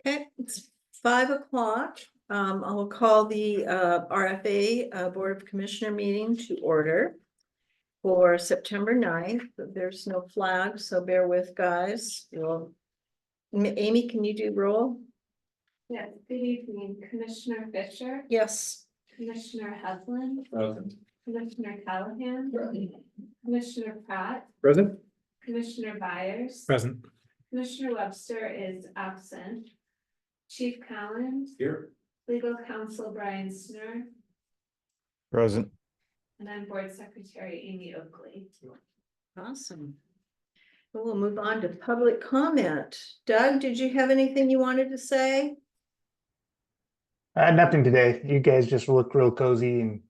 Okay, it's 5 o'clock. I will call the RFA Board of Commissioner meeting to order for September 9th. There's no flag, so bear with, guys. Amy, can you do roll? Yes, good evening, Commissioner Fisher, Yes. Commissioner Heslin, Present. Commissioner Callahan, Commissioner Pratt, Present. Commissioner Byers, Present. Commissioner Webster is absent. Chief Collins, Here. Legal Counsel Brian Snur, Present. and I'm Board Secretary Amy Oakley. Awesome. We'll move on to public comment. Doug, did you have anything you wanted to say? Nothing today. You guys just look real cozy and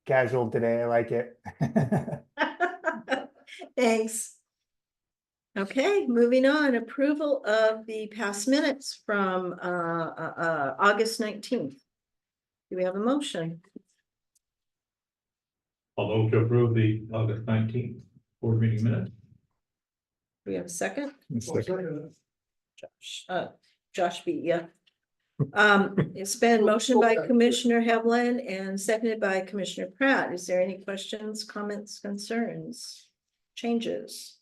casual today. I like it. Thanks. Okay, moving on. Approval of the past minutes from August 19th. Do we have a motion? I'll move to approve the August 19th board meeting minutes. Do we have a second? Second. Josh beat you. It's been motioned by Commissioner Havlin and seconded by Commissioner Pratt. Is there any questions, comments, concerns, changes?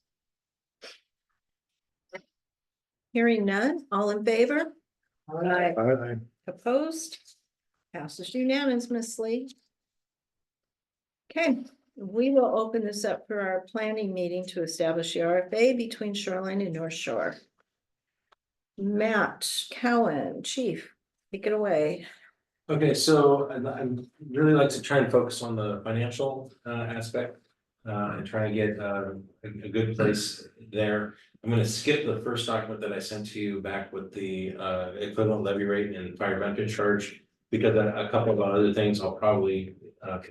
Hearing none, all in favor? Aye. Opposed? Passes unanimously. Okay, we will open this up for our planning meeting to establish the RFA between Shoreline and North Shore. Matt Cowan, Chief, take it away. Okay, so I'd really like to try and focus on the financial aspect and try and get a good place there. I'm gonna skip the first document that I sent to you back with the equivalent levy rate and fire benefit charge. Because a couple of other things I'll probably,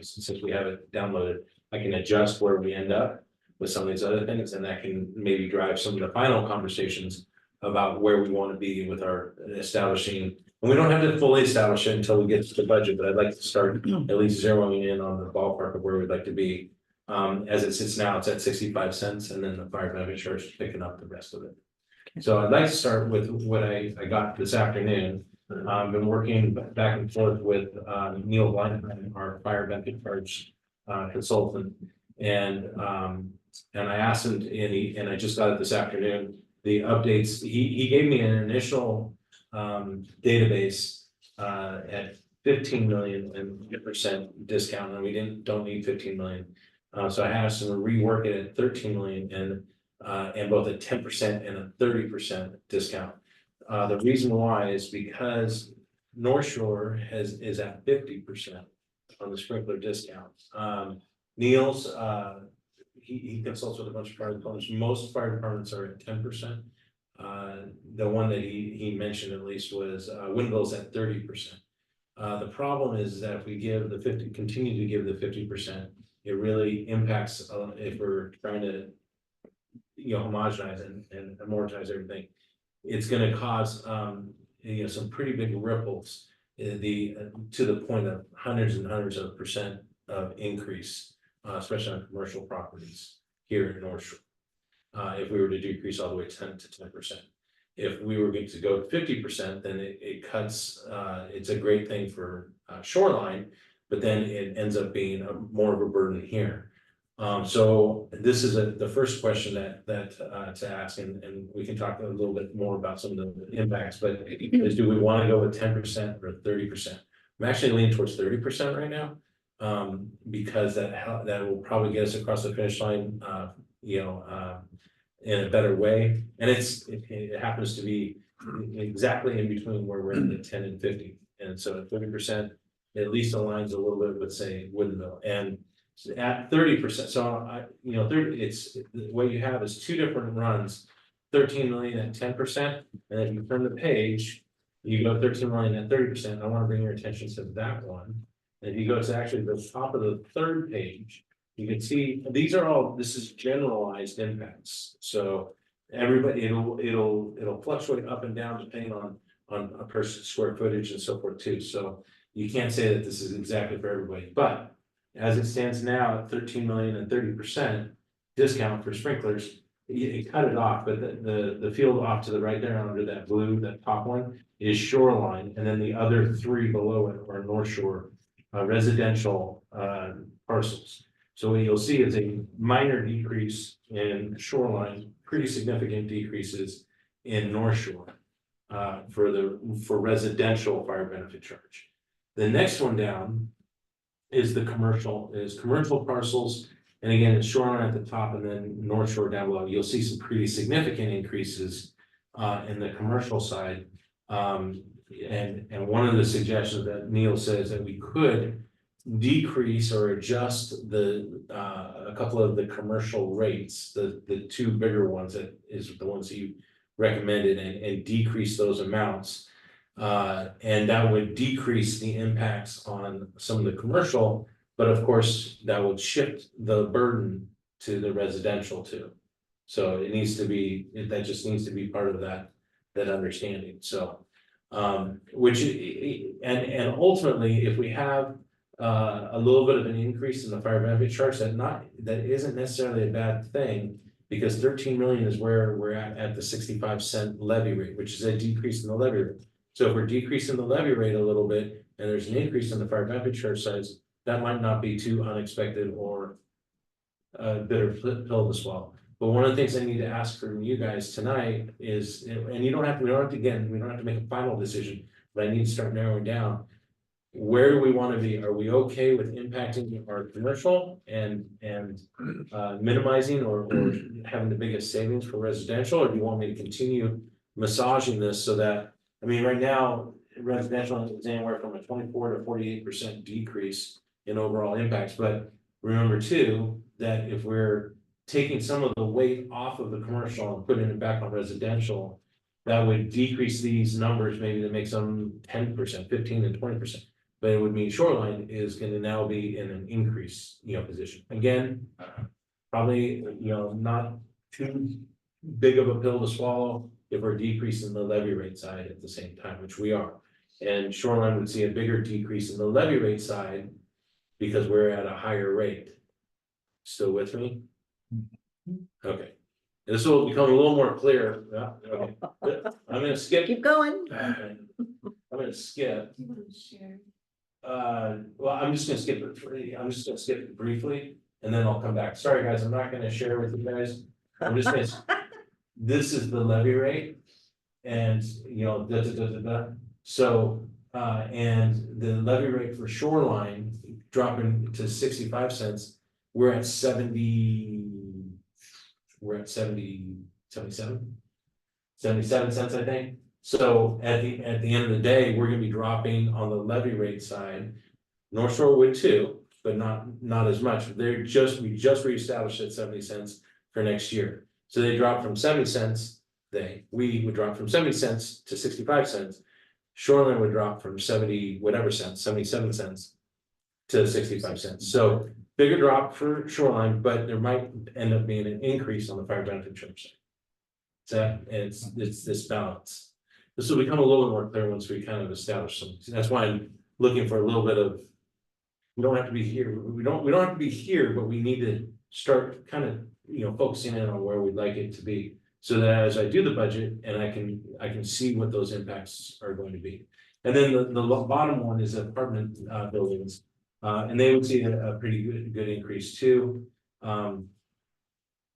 since we have it downloaded, I can adjust where we end up with some of these other things, and that can maybe drive some of the final conversations about where we want to be with our establishing. And we don't have to fully establish it until we get to the budget, but I'd like to start at least zeroing in on the ballpark of where we'd like to be. As it sits now, it's at 65 cents, and then the fire benefit charge is picking up the rest of it. So I'd like to start with what I got this afternoon. I've been working back and forth with Neil Blindman, our fire benefit charge consultant. And I asked him, and I just got it this afternoon, the updates. He gave me an initial database at 15 million and percent discount, and we don't need 15 million. So I asked him to rework it at 13 million and both a 10% and a 30% discount. The reason why is because North Shore is at 50% on the sprinkler discount. Neil's he consults with a bunch of fire departments. Most fire departments are at 10%. The one that he mentioned at least was Winville's at 30%. The problem is that if we give the continue to give the 50%, it really impacts if we're trying to homogenize and amortize everything. It's going to cause some pretty big ripples to the point of hundreds and hundreds of percent of increase, especially on commercial properties here in North Shore. If we were to decrease all the way 10 to 10%. If we were going to go 50%, then it cuts. It's a great thing for Shoreline, but then it ends up being more of a burden here. So this is the first question that to ask, and we can talk a little bit more about some of the impacts, but is do we want to go with 10% or 30%? I'm actually leaning towards 30% right now, because that will probably get us across the finish line, in a better way. And it happens to be exactly in between where we're in the 10 and 50. And so 30% at least aligns a little bit with, say, Woodinville. And at 30%, so it's what you have is two different runs, 13 million at 10%, and if you turn the page, you go 13 million at 30%. I want to bring your attention to that one. And if you go to actually the top of the third page, you can see this is generalized impacts. So everybody, it'll fluctuate up and down depending on a person's square footage and so forth too. So you can't say that this is exactly for everybody, but as it stands now at 13 million and 30% discount for sprinklers, you cut it off, but the field off to the right there under that blue, that top one is shoreline, and then the other three below it are North Shore residential parcels. So what you'll see is a minor decrease in shoreline, pretty significant decreases in North Shore for residential fire benefit charge. The next one down is commercial parcels. And again, it's shoreline at the top and then North Shore down below. You'll see some pretty significant increases in the commercial side. And one of the suggestions that Neil says that we could decrease or adjust a couple of the commercial rates, the two bigger ones that is the ones that you recommended, and decrease those amounts. And that would decrease the impacts on some of the commercial, but of course, that would shift the burden to the residential too. So it needs to be, that just needs to be part of that understanding, so. Which, and ultimately, if we have a little bit of an increase in the fire benefit charge, that isn't necessarily a bad thing. Because 13 million is where we're at the 65-cent levy rate, which is a decrease in the levy rate. So if we're decreasing the levy rate a little bit, and there's an increase in the fire benefit charge size, that might not be too unexpected or a bitter pill to swallow. But one of the things I need to ask from you guys tonight is, and we don't have to make a final decision, but I need to start narrowing down. Where do we want to be? Are we okay with impacting our commercial and minimizing or having the biggest savings for residential? Or do you want me to continue massaging this so that, I mean, right now, residential is anywhere from a 24 to 48% decrease in overall impacts. But remember too, that if we're taking some of the weight off of the commercial and putting it back on residential, that would decrease these numbers, maybe that makes them 10%, 15 and 20%. But it would mean shoreline is going to now be in an increase, position. Again, probably, not too big of a pill to swallow if we're decreasing the levy rate side at the same time, which we are. And shoreline would see a bigger decrease in the levy rate side because we're at a higher rate. Still with me? Okay. This will become a little more clear. Yeah, okay. I'm gonna skip. Keep going. I'm gonna skip. Do you want to share? Well, I'm just gonna skip it briefly, and then I'll come back. Sorry, guys, I'm not gonna share with you guys. I'm just gonna, this is the levy rate. And, So, and the levy rate for shoreline dropping to 65 cents, we're at 77 cents, I think. So at the end of the day, we're gonna be dropping on the levy rate side. North Shore would too, but not as much. We just reestablished at 70 cents for next year. So they dropped from 70 cents, we would drop from 70 cents to 65 cents. Shoreline would drop from 77 cents to 65 cents. So bigger drop for shoreline, but there might end up being an increase on the fire benefit charge side. So it's this balance. This will become a little more clear once we kind of establish some. That's why I'm looking for a little bit of. We don't have to be here. We don't have to be here, but we need to start kind of focusing in on where we'd like it to be, so that as I do the budget and I can see what those impacts are going to be. And then the bottom one is apartment buildings, and they would see a pretty good increase too.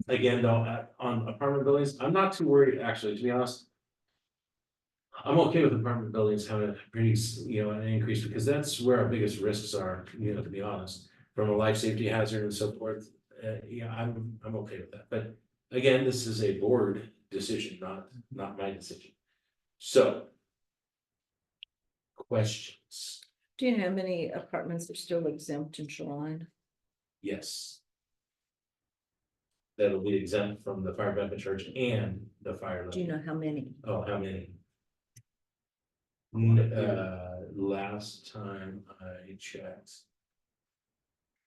Again, though, on apartment buildings, I'm not too worried actually, to be honest. I'm okay with apartment buildings having a pretty, an increase, because that's where our biggest risks are, to be honest, from a life safety hazard and so forth. I'm okay with that. But again, this is a board decision, not my decision. So, questions? Do you know how many apartments are still exempt in shoreline? Yes. That'll be exempt from the fire benefit charge and the fire Do you levy. know how many? Oh, how many? Last time I checked.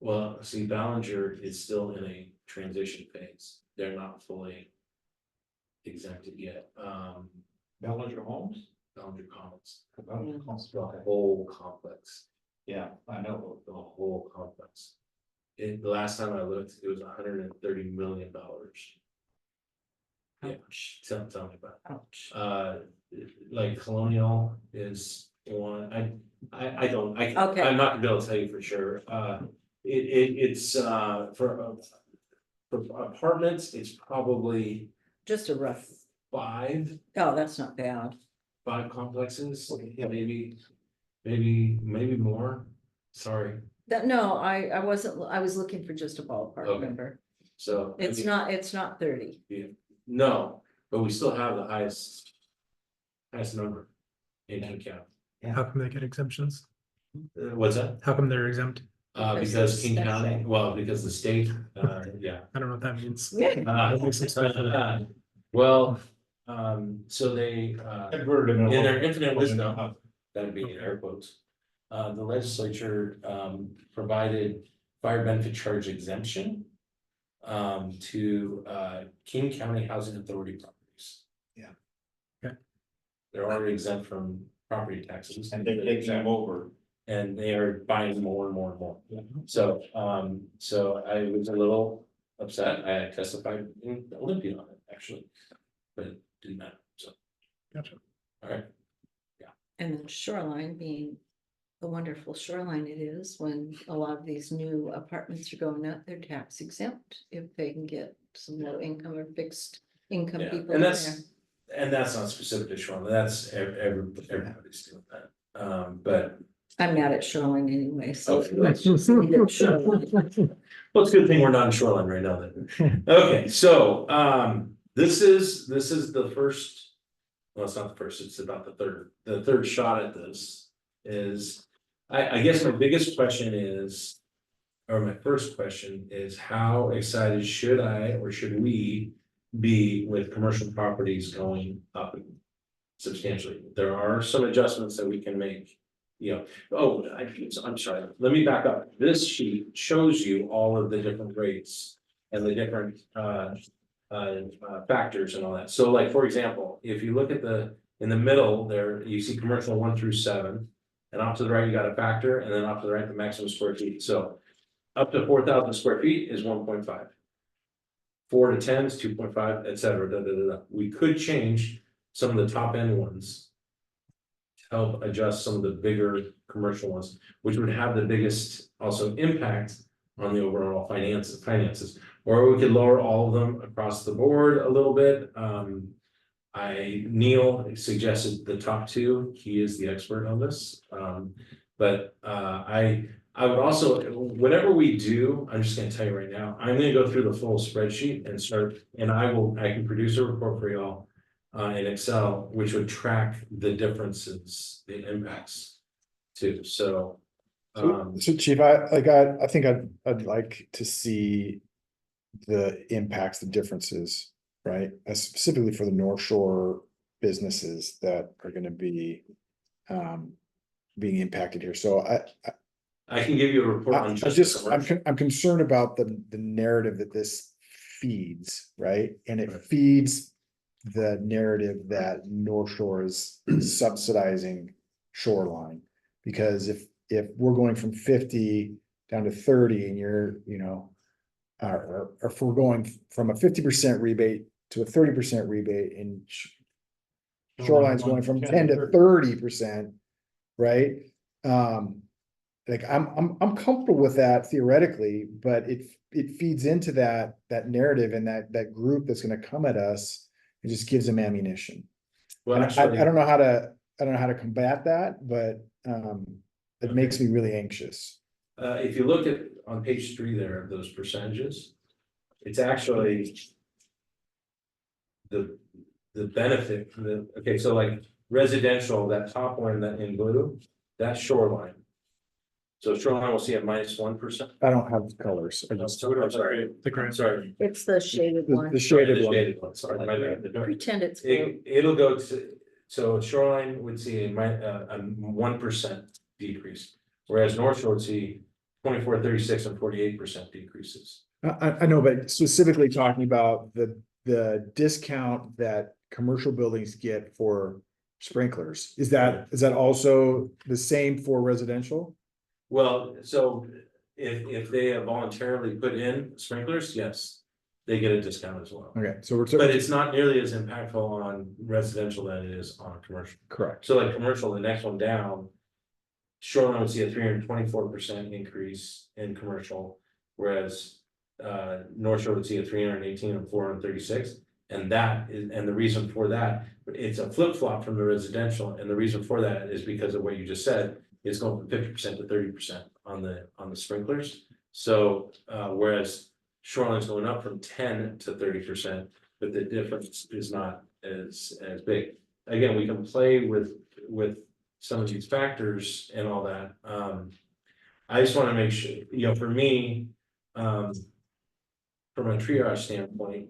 Well, see, Ballinger is still in a transition phase. They're not fully exempted yet. Bellinger Homes? Ballinger Commons, Bellinger Homes. the whole complex, Yeah, I know. the whole complex. The last time I looked, it was $130 million. Yeah. Ouch, Tell me about ouch. it. Like Colonial is one, I don't, Okay. I'm not gonna be able to tell you for sure, it's, for apartments, it's probably Just a rough, five that's not bad. complexes, maybe more, sorry, No, I wasn't, I was looking for just a ballpark Okay. number. so. I It's mean, not 30. No, but we still have the highest number in King County. How come they get exemptions? What's that? How come they're exempt? Because Because they're King County, special. well, because the state, yeah. I don't know what that means. Uh, makes them special. Well, so they, in their infinite wisdom, wisdom. that'd be in air quotes. The legislature, provided fire benefit charge exemption. To, King County Housing Authority properties. Yeah. Okay. They're already exempt from property taxes. And they're taking them over. And they are buying more and more and more. So, so I was a little upset. I testified in Olympia on it, actually. But it didn't matter, so. Gotcha. All right, And then shoreline being the wonderful shoreline it is, when a lot of these new apartments are going up, they're tax exempt if they can get some low income or fixed income yeah, people and in there. that's not specific to Shoreline, that's everybody's doing that. But, I'm mad at shoreline anyway, so. Okay. let's just leave it at shoreline. well, it's a good thing we're not in Shoreline right now then. Okay, so, this is the first. Well, it's not the first, it's about the third shot at this is, I guess my biggest question is. Or my first question is, how excited should I or should we be with commercial properties going up substantially? There are some adjustments that we can make. You know, I'm sorry, let me back up. This sheet shows you all of the different rates and the different factors and all that. So like, for example, if you look at in the middle there, you see commercial 1 through 7. And off to the right, you got a factor, and then off to the right, the maximum square feet. So up to 4,000 square feet is 1.5. 4 to 10 is 2.5, et cetera. We could change some of the top end ones. To help adjust some of the bigger commercial ones, which would have the biggest also impact on the overall finances. Or we could lower all of them across the board a little bit. Neil suggested the top two, he is the expert on this. But I would also, whatever we do, I'm just gonna tell you right now, I'm gonna go through the full spreadsheet and start, and I can produce a report for y'all. In Excel, which would track the differences, the impacts too, so. So Chief, I think I'd like to see the impacts, the differences, right? Specifically for the North Shore businesses that are gonna be being impacted here. So I can give you a report on I'm concerned about the narrative that this feeds, right? And it feeds the narrative that North Shore is subsidizing shoreline. Because if we're going from 50 down to 30 and you're, or if we're going from a 50% rebate to a 30% rebate and shoreline's going from 10 to 30%, right? Like I'm comfortable with that theoretically, but it feeds into that narrative and that group that's gonna come at us. It just gives them ammunition. Well, And actually, I don't know how to combat that, but it makes me really anxious. if you look at on page 3 there of those percentages, it's actually. The benefit, okay, so like residential, that top one that in blue, that's shoreline. So shoreline will see a -1%. I don't have colors. I just, I'm sorry, The I'm grant. sorry. It's the shaded one. the shaded The one. shaded one, sorry, my bad. Pretend it's blue. It'll go to, so shoreline would see a 1% decrease, whereas North Shore would see 24, 36, and 48% decreases. I know, but specifically talking about the discount that commercial buildings get for sprinklers. Is that also the same for residential? Well, so if they have voluntarily put in sprinklers, yes. they get a discount as well. Okay, so we're. But it's not nearly as impactful on residential than it is on commercial. Correct. So like commercial, the next one down. Shoreline would see a 324% increase in commercial, whereas North Shore would see a 318 and 436. And that is, and the reason for that, it's a flip-flop from the residential, and the reason for that is because of what you just said, it's going from 50% to 30% on the sprinklers. So whereas Shoreline's going up from 10 to 30%, but the difference is not as big. Again, we can play with some of these factors and all that. I just want to make sure, for me, from a triage standpoint,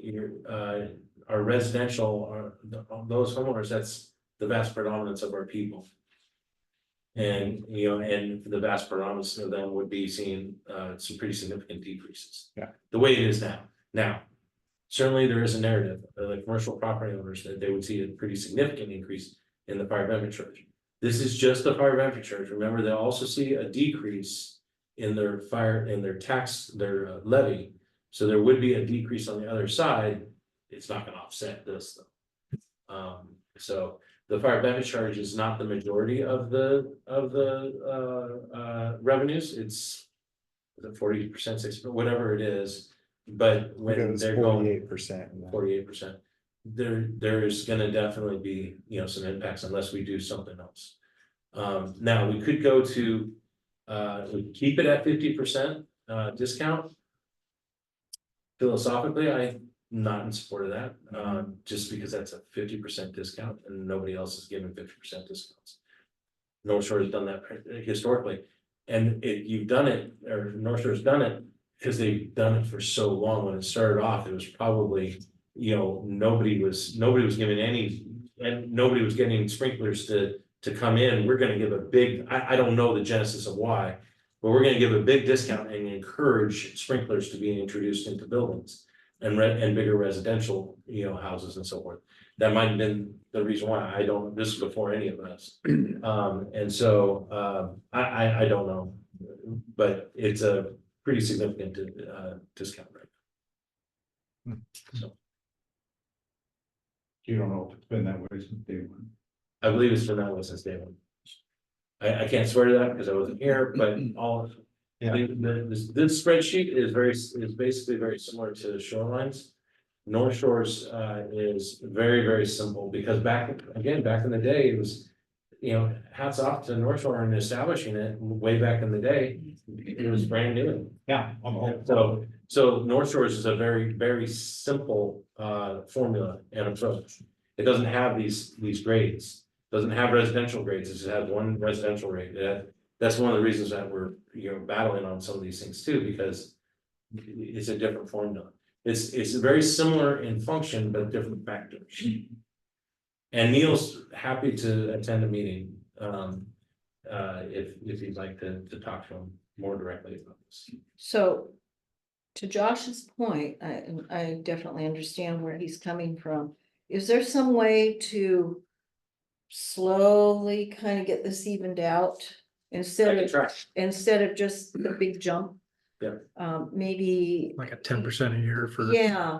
our residential, those homeowners, that's the vast predominance of our people. And, and the vast predominance of them would be seeing some pretty significant decreases. Yeah. The way it is now. Now, certainly there is a narrative, like commercial property owners, that they would see a pretty significant increase in the fire benefit charge. This is just the fire benefit charge. Remember, they'll also see a decrease in their tax, their levy. So there would be a decrease on the other side. It's not gonna offset this though. So the fire benefit charge is not the majority of the revenues. It's the 40%, 60%, whatever it is. But when they're going 48%. 48%, there's gonna definitely be, some impacts unless we do something else. Now we could go to, we keep it at 50% discount. Philosophically, I'm not in support of that, just because that's a 50% discount and nobody else is giving 50% discounts. North Shore has done that historically, and you've done it, or North Shore's done it because they've done it for so long. When it started off, it was probably, nobody was giving any, and nobody was getting sprinklers to come in. We're gonna give a big, I don't know the genesis of why, but we're gonna give a big discount and encourage sprinklers to be introduced into buildings and bigger residential, houses and so forth. That might have been the reason why. This is before any of us. And so, I don't know, but it's a pretty significant discount rate. So You don't know if it's been that way since day one. I believe it's been that way since day one. I can't swear to that because I wasn't here, but all. Yeah. This spreadsheet is basically very similar to Shoreline's. North Shore's is very, very simple because back in the day, it was, hats off to North Shore in establishing it way back in the day. It was brand new. Yeah. So North Shore's is a very, very simple formula and approach. It doesn't have these grades, doesn't have residential grades, it just has one residential rate. That's one of the reasons that we're, battling on some of these things too, because it's a different formula. It's very similar in function, but different factors. And Neil's happy to attend a meeting, if you'd like to talk to him more directly about this. So to Josh's point, I definitely understand where he's coming from. Is there some way to slowly kind of get this evened out instead of just the big jump? Yeah. Maybe. Like a 10% a year for. Yeah,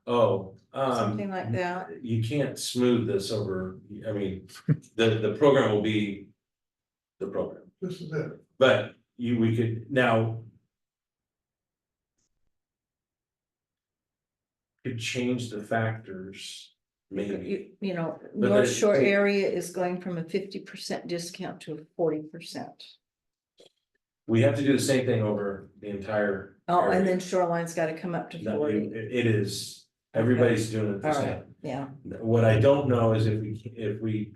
Oh, something like that. you can't smooth this over. I mean, the program will be the program. This is it. But we could now. Could change the factors, maybe. But But North there's- Shore area is going from a 50% discount to a 40%. We have to do the same thing over the entire. Oh, and area. then Shoreline's gotta come up to No, 40. it is, everybody's doing it the All same. right, yeah. What I don't know is if we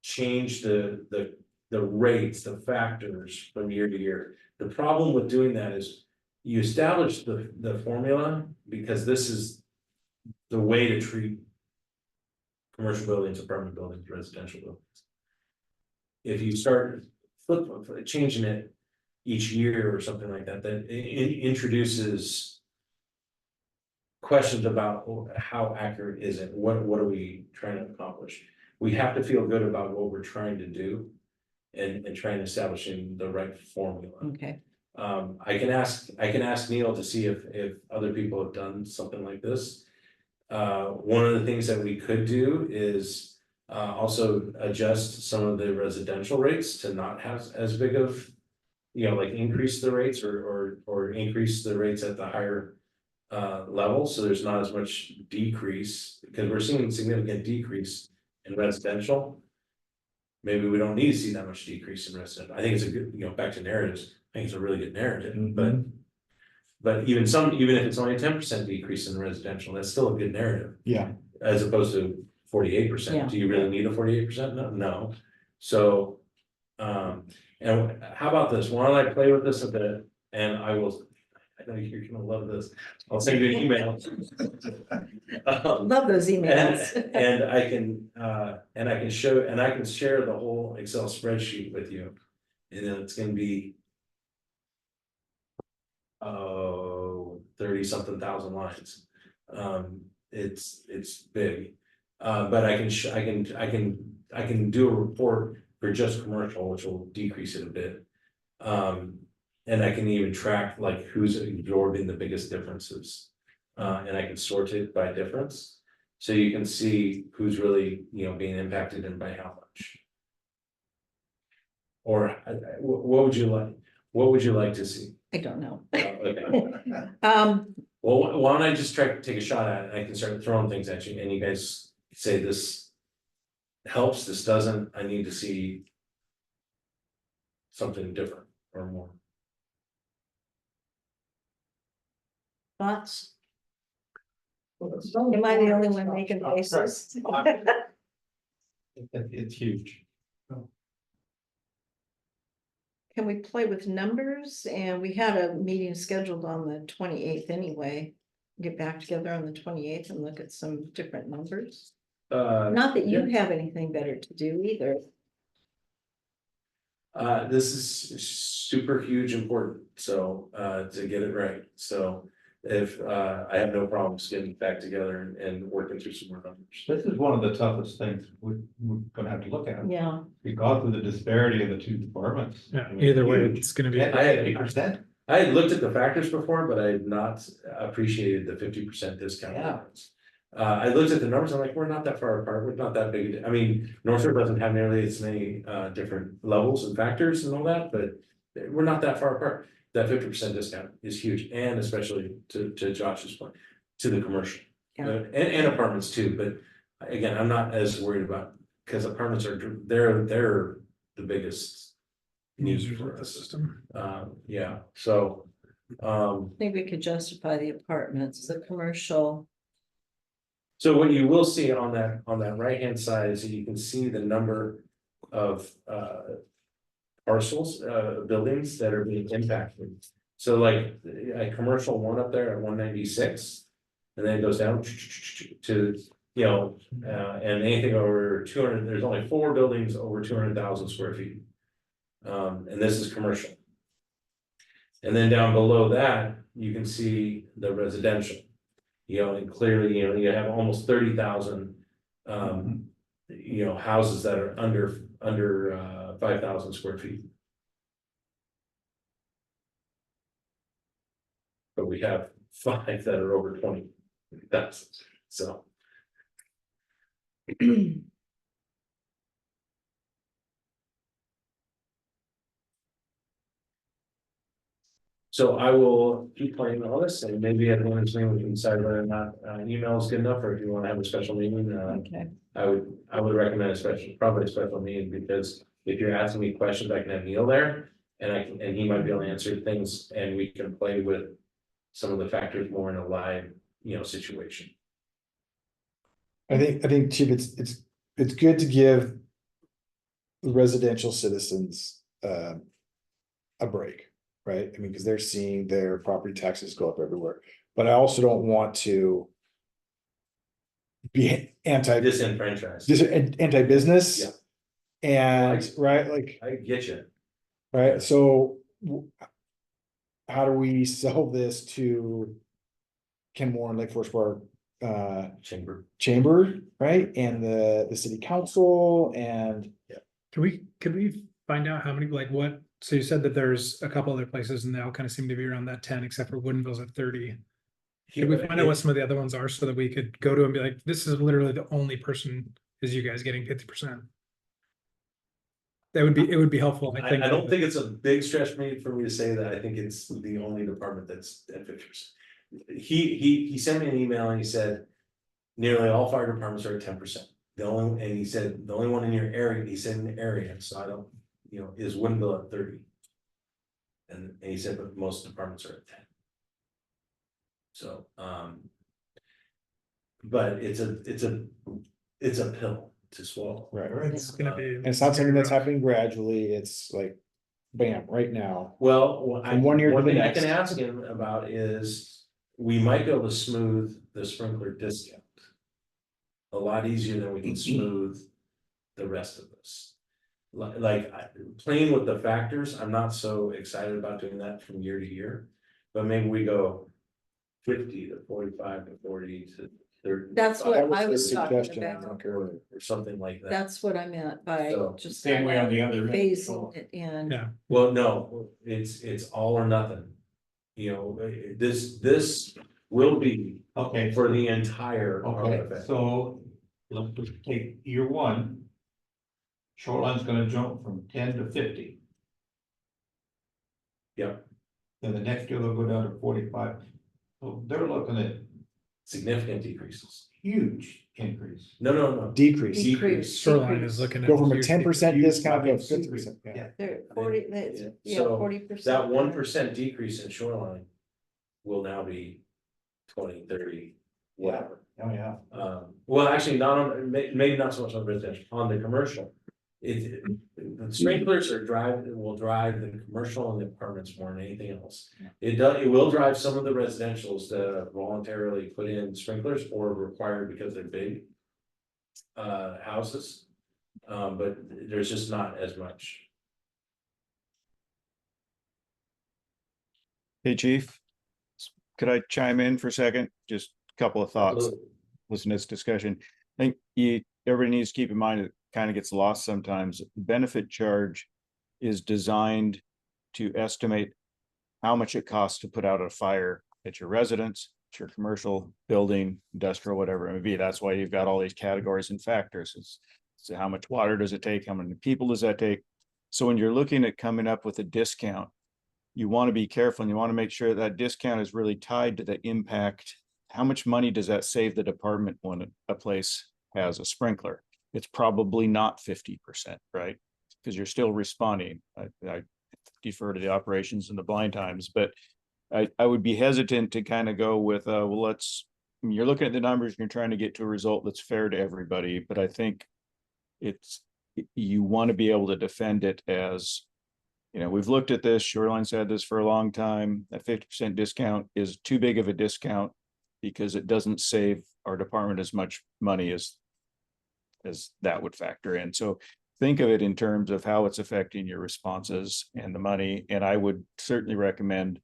change the rates, the factors from year to year. The problem with doing that is you establish the formula because this is the way to treat commercial buildings, apartment buildings, residential buildings. If you start changing it each year or something like that, then it introduces questions about how accurate is it? What are we trying to accomplish? We have to feel good about what we're trying to do and trying to establish the right formula. Okay, I can ask Neil to see if other people have done something like this. One of the things that we could do is also adjust some of the residential rates to not have as big of, you know, like increase the rates or increase the rates at the higher level, so there's not as much decrease, because we're seeing significant decrease in residential. Maybe we don't need to see that much decrease in residential. I think it's a good, you know, back to narratives, I think it's a really good narrative, but even if it's only a 10% decrease in residential, that's still a good narrative. Yeah. As opposed to 48%. Yeah. Do you really need a 48%? No. So, and how about this? Why don't I play with this a bit, and I know you're gonna love this. I'll send you an email. Love those emails. And I can share the whole Excel spreadsheet with you. And then it's gonna be 30 something thousand lines. It's big. But I can do a report for just commercial, which will decrease it a bit. And I can even track like who's absorbing the biggest differences. And I can sort it by difference. So you can see who's really, you know, being impacted and by how much. Or what would you like to see? I don't know. Okay. Um, Well, why don't I just try to take a shot at it? I can start throwing things at you and you guys say this helps, this doesn't, I need to see something different or more. thoughts? Am I the only one making faces? It's huge. Can we play with numbers? And we had a meeting scheduled on the 28th anyway. Get back together on the 28th and look at some different numbers. Not that you have anything better to do either. This is super huge important, so to get it right, so if I have no problems getting back together and working through some more numbers. This is one of the toughest things we're gonna have to look at. Yeah, Because of the disparity of the two departments. Yeah, I mean, either way, huge. it's gonna be. Yeah, I had 50%. I had looked at the factors before, but I had not appreciated the 50% discount. Yeah. difference. I looked at the numbers, I'm like, we're not that far apart, we're not that big, I mean, Northrop doesn't have nearly as many different levels and factors and all that, but we're not that far apart. That 50% discount is huge, and especially to Josh's point, to the commercial. Yeah. And apartments too, but again, I'm not as worried about, because apartments they're the biggest news Users for of the us. system. Yeah, so, I think we could justify the apartments, the commercial. so what you will see on that right-hand side is you can see the number of parcels, buildings that are being impacted. So like a commercial one up there at 196, and then it goes down to, you know, and anything over 200, there's only 4 buildings over 200,000 square feet. And this is commercial. And then down below that, you can see the residential. You know, and clearly, you know, you have almost 30,000 you know, houses that are under 5,000 square feet. But we have 5 that are over 20,000, so. So I will keep playing all this, and maybe at the end of the we can decide whether or not email is good enough, or if you want to have a special meeting. Okay. I would recommend probably a special meeting, because if you're asking me questions, I can have Neil there. And he might be able to answer things, and we can play with some of the factors more in a live, you know, situation. I think, Chief, it's good to give residential citizens a break, right? I mean, because they're seeing their property taxes go up everywhere, but I also don't want to be Disenfranchised. anti-business. Yeah. And, right, like, I get you. right, so how do we sell this to Ken Moore and Lake Forest Park chamber, right? And the city council and Could we find out how many, like what So you said that there's a couple other places and they all kind of seem to be around that 10, except for Woodinville's at 30. Should we find out what some of the other ones are so that we could go to and be like, this is literally the only person is you guys getting 50%? It would be helpful, I think. I don't think it's a big stretch for me to say that. I think it's the only department that's at 50%. He sent me an email and he said, nearly all fire departments are at 10%. And he said, the only one in your area, he said in the area, so I don't, is Woodinville at 30. And he said, but most departments are at 10. So, but it's a pill to swallow. Right. It's gonna be. And it's not something that's rough. happening gradually, it's like, bam, right now. Well, From one year to one the thing I next. can ask him about is, we might be able to smooth the sprinkler discount a lot easier than we can smooth the rest of this. Playing with the factors, I'm not so excited about doing that from year to year, but maybe we go 50 to 45 to 40 to 30. That's what I was the talking suggestion, I about. think, earlier. Or something like that. That's what I meant by So, just. Same way on the other end. Phasing it in. Yeah, Well, no, it's all or nothing. This will be Okay, for the entire okay, RFA. so let's just take year one. Shoreline's gonna jump from 10 to 50. Yep, Then the next year they'll go down to 45. So they're looking at significant decreases. huge increase. No. Decrease, Decrease. Shoreline is looking at. go from a huge 10% huge discount to a decrease. 50%, yeah. They're 40, Yeah. yeah, So 40%. that 1% decrease in shoreline will now be 20, 30, whatever. Oh, yeah. Well, actually, not on, maybe not so much on residential, on the commercial. The sprinklers will drive the commercial and the apartments more than anything else. It will drive some of the residentials to voluntarily put in sprinklers or required because they're big. Houses, but there's just not as much. Hey, Chief, could I chime in for a second? Just a couple of thoughts. Listen to this discussion. I think everybody needs to keep in mind, it kind of gets lost sometimes. The benefit charge is designed to estimate how much it costs to put out a fire at your residence, at your commercial building, industrial, whatever it may be. That's why you've got all these categories and factors. It's how much water does it take? How many people does that take? So when you're looking at coming up with a discount, you want to be careful and you want to make sure that discount is really tied to the impact. How much money does that save the department when a place has a sprinkler? It's probably not 50%, right? Because you're still responding. I defer to the operations and the blind times, but I would be hesitant to kind of go with, well, you're looking at the numbers, and you're trying to get to a result that's fair to everybody, but I think you want to be able to defend it as, we've looked at this, Shoreline's had this for a long time. That 50% discount is too big of a discount because it doesn't save our department as much money as that would factor in. So think of it in terms of how it's affecting your responses and the money. And I would certainly recommend,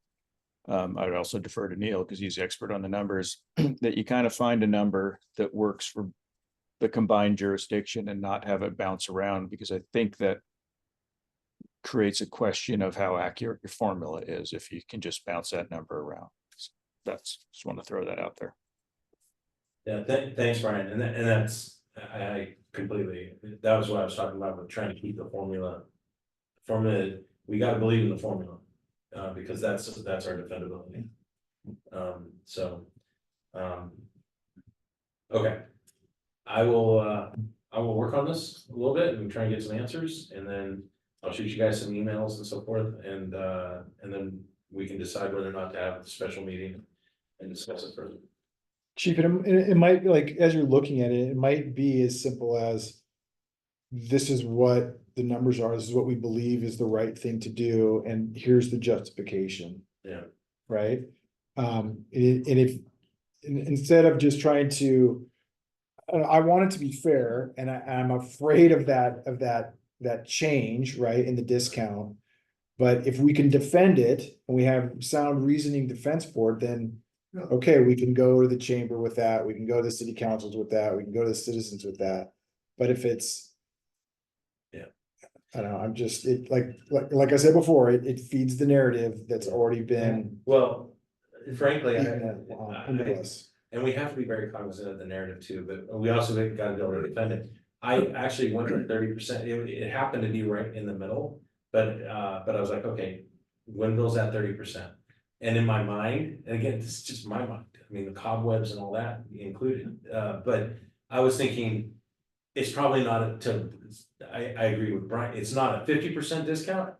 I would also defer to Neil because he's the expert on the numbers, that you kind of find a number that works for the combined jurisdiction and not have it bounce around, because I think that creates a question of how accurate your formula is if you can just bounce that number around. Just want to throw that out there. Yeah, thanks, Brian, and that's, I completely, that was what I was talking about with trying to keep the formula. We gotta believe in the formula, because that's our defendability. Okay. I will work on this a little bit and try and get some answers, and then I'll shoot you guys some emails and so forth, and then we can decide whether or not to have a special meeting and discuss it further. Chief, it might be like, as you're looking at it, it might be as simple as, this is what the numbers are, this is what we believe is the right thing to do, and here's the justification. Yeah. Right? Instead of just trying to, I want it to be fair, and I'm afraid of that change, right, in the discount. But if we can defend it and we have sound reasoning defense for it, then okay, we can go to the chamber with that, we can go to the city councils with that, we can go to the citizens with that. But if it's, I don't know, I'm just, it, like I said before, it feeds the narrative that's already been. Well, frankly, beaten into us. and we have to be very cognizant of the narrative too, but we also gotta be able to defend it. I actually went to 30%, it happened to be right in the middle, but I was like, okay, Winville's at 30%. And in my mind, and again, this is just my mind, I mean, the cobwebs and all that included, but I was thinking. It's probably not I agree with Brian, it's not a 50% discount.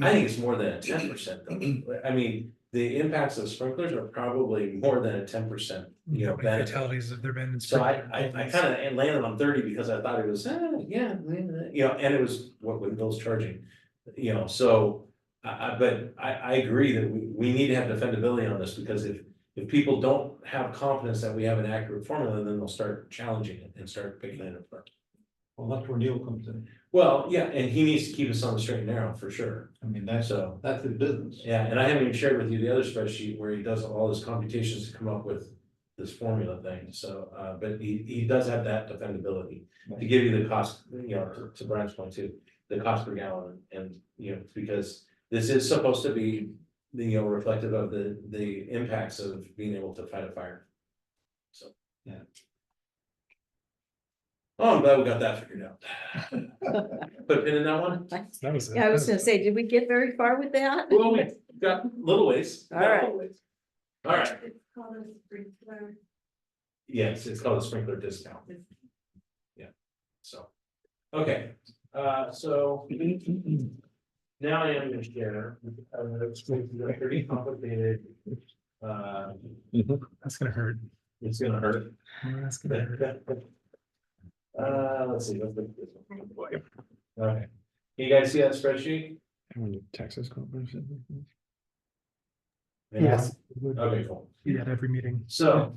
I think it's more than a 10% though. I mean, the impacts of sprinklers are probably more than a 10%, you know, How many benefit. fatalities have there been? in So I sprinkler kind of landed on 30 because I thought it was, yeah, you know, and it was what Winville's charging, you know, so. But I agree that we need to have defendability on this, because if people don't have confidence that we have an accurate formula, then they'll start challenging it and start picking it apart. Well, that's where Neil comes in. Well, yeah, and he needs to keep us on the straight and narrow for sure. I mean, So, that's his business. yeah, and I haven't even shared with you the other spreadsheet where he does all his computations to come up with this formula thing. So, but he does have that defendability to give you the cost, you know, to Brian's point too, the cost per gallon, and, you know, because this is supposed to be, you know, reflective of the impacts of being able to fight a fire. So, Yeah. Oh, I'm glad we got that figured out. Put a pin in that one. That was it. Yeah, I was gonna say, did we get very far with that? Well, we got little ways. All right. All right, It's called a sprinkler. yes, it's called a sprinkler discount. Yeah, so, okay, so. Now I am gonna share, it's pretty complicated. That's gonna hurt. It's gonna hurt. That's gonna hurt. Let's see, let's look at this one. Okay, you guys see that spreadsheet? Texas. Yes. Okay, cool. Yeah, at every meeting. So.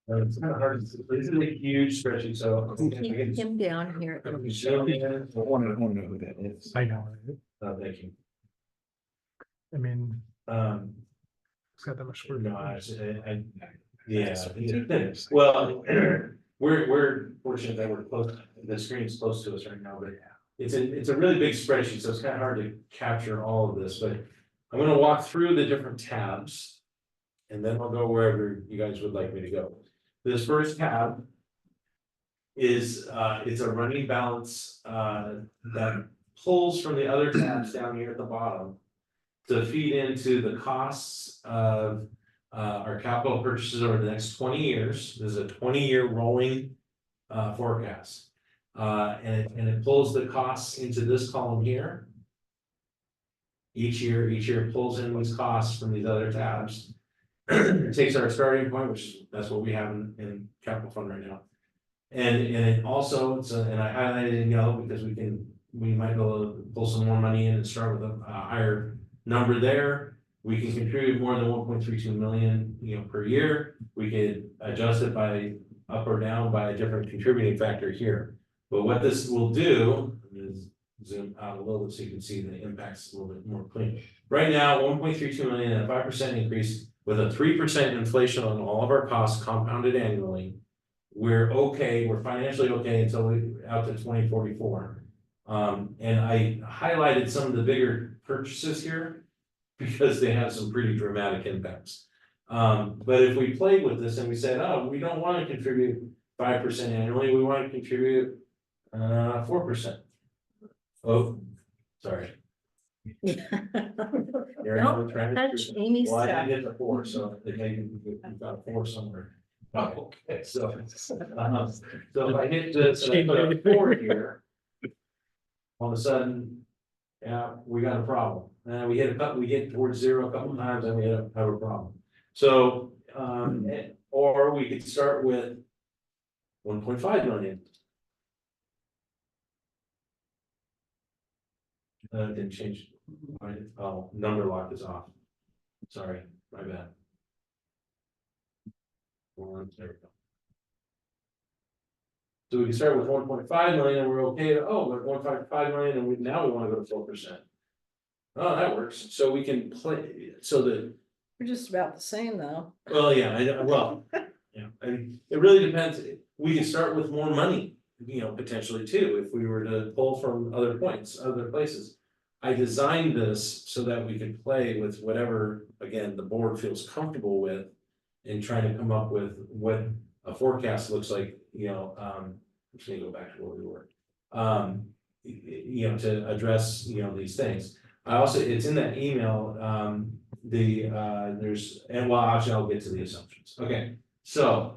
It's kind of hard, this is a huge spreadsheet, so. Keep him down here. I wanna know who that is. I know. Thank you. I mean, it's got that much work. No, yeah, well, we're fortunate that we're close, the screen's close to us right now, but it's a really big spreadsheet, so it's kind of hard to capture all of this, but I'm gonna walk through the different tabs, and then I'll go wherever you guys would like me to go. This first tab is, it's a running balance, that pulls from the other tabs down here at the bottom to feed into the costs of our capital purchases over the next 20 years. This is a 20-year rolling forecast. And it pulls the costs into this column here. Each year pulls in these costs from these other tabs. It takes our starting point, which that's what we have in capital fund right now. And it also, and I highlighted in yellow because we might be able to pull some more money in and start with a higher number there. We can contribute more than 1.32 million, you know, per year. We could adjust it by up or down by a different contributing factor here. But what this will do is zoom out a little bit so you can see the impacts a little bit more clean. Right now, 1.32 million and a 5% increase with a 3% inflation on all of our costs compounded annually. We're okay, we're financially okay until we out to 2044. And I highlighted some of the bigger purchases here because they have some pretty dramatic impacts. But if we played with this and we said, oh, we don't want to contribute 5% annually, we want to contribute 4%. Oh, sorry. Don't touch Amy's Well, I stuff. didn't get the 4, so it maybe we've got a 4 somewhere. Oh, okay, so if I hit this, and I put a 4 here. All of a sudden, yeah, we got a problem. We get towards 0 a couple times, and we have a problem. So, or we could start with 1.5 million. Didn't change. Oh, number lock is off. Sorry, my bad. There we go. So we can start with 1.5 million and we're okay. Oh, we're 1.5 million and now we want to go to 4%. Oh, that works. So we can play so that. We're just about the same though. Well, yeah, yeah. It really depends. We can start with more money. potentially too, if we were to pull from other points, other places. I designed this so that we could play with whatever, again, the board feels comfortable with. In trying to come up with what a forecast looks like, I'm just gonna go back to where we were. To address, these things. I also, it's in that email, actually, I'll get to the assumptions, okay, so,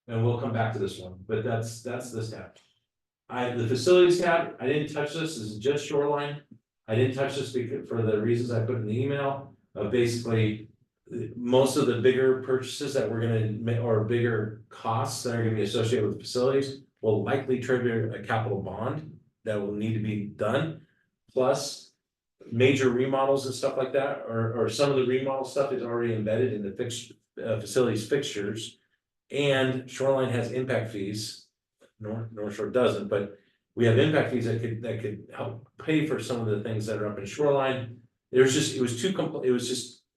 and we'll come back to this one, but that's this tab. The facilities tab, I didn't touch this is just shoreline. I didn't touch this because, for the reasons I put in the email, basically. Most of the bigger purchases that we're gonna make, or bigger costs that are gonna be associated with facilities, will likely trigger a capital bond that will need to be done. Plus, major remodels and stuff like that, or some of the remodel stuff is already embedded in the facilities fixtures. And Shoreline has impact fees, North Shore doesn't, but we have impact fees that could help pay for some of the things that are up in Shoreline.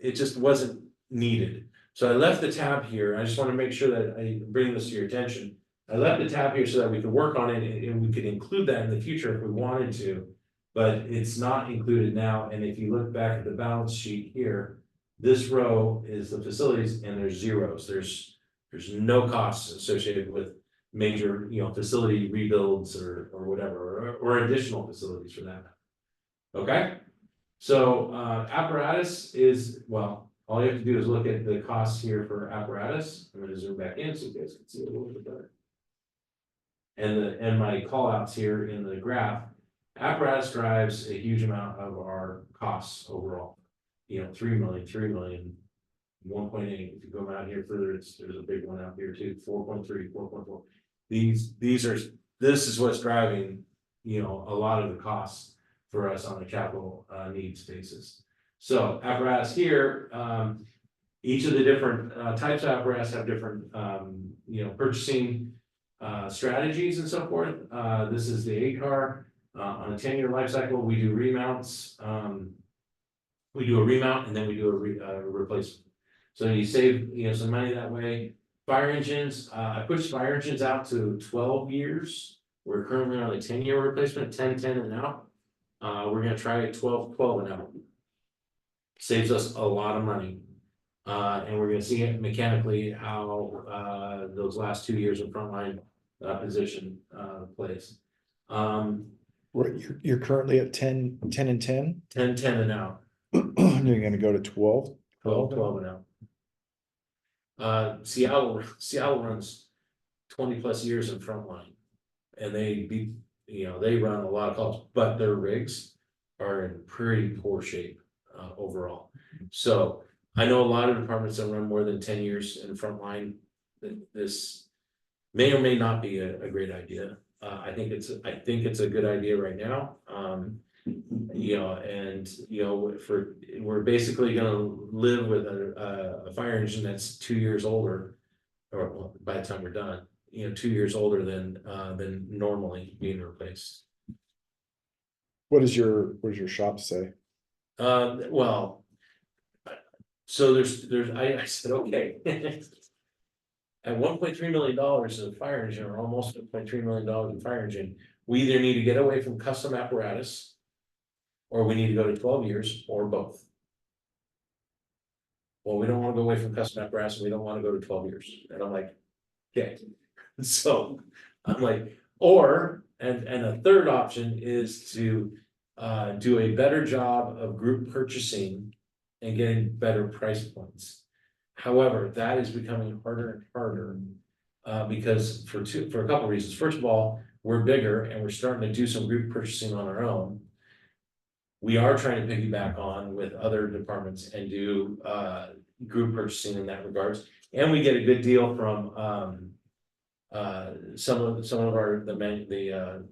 It just wasn't needed. So I left the tab here. I just want to make sure that I bring this to your attention. I left the tab here so that we could work on it and we could include that in the future if we wanted to. But it's not included now. And if you look back at the balance sheet here, this row is the facilities and there's zeros. There's no costs associated with major, facility rebuilds or whatever, or additional facilities for that. Okay. So apparatus is, well, all you have to do is look at the costs here for apparatus. I'm gonna zoom back in so you guys can see it a little bit better. And my call outs here in the graph, apparatus drives a huge amount of our costs overall. 3 million, 1.8. If you go out here further, there's a big one out here too, 4.3, 4.4. This is what's driving, a lot of the costs for us on a capital needs basis. So apparatus here, each of the different types of apparatus have different, purchasing strategies and so forth. This is the ACAR. On a 10-year life cycle, we do remounts. We do a remount and then we do a replacement. So you save, some money that way. Fire engines, I pushed fire engines out to 12 years. We're currently on a 10-year replacement, 10 and out. We're gonna try it 12 and out. Saves us a lot of money. And we're gonna see it mechanically how those last 2 years of frontline position plays. You're currently at 10 and 10? 10 and out. You're gonna go to 12? 12 and out. Seattle runs 20 plus years in frontline. And they run a lot of calls, but their rigs are in pretty poor shape overall. So I know a lot of departments that run more than 10 years in frontline. This may or may not be a great idea. I think it's a good idea right now. We're basically gonna live with a fire engine that's 2 years older, or by the time we're done, 2 years older than normally being replaced. What does your shop say? Well, so I said, okay. At $1.3 million of fire engine, or almost $1.3 million in fire engine, we either need to get away from custom apparatus, or we need to go to 12 years, or both. Well, we don't want to go away from custom apparatus, and we don't want to go to 12 years. And I'm like, okay. So I'm like, and a third option is to do a better job of group purchasing and getting better price points. However, that is becoming harder and harder because for a couple of reasons. First of all, we're bigger and we're starting to do some group purchasing on our own. We are trying to piggyback on with other departments and do group purchasing in that regards, and we get a good deal from some of the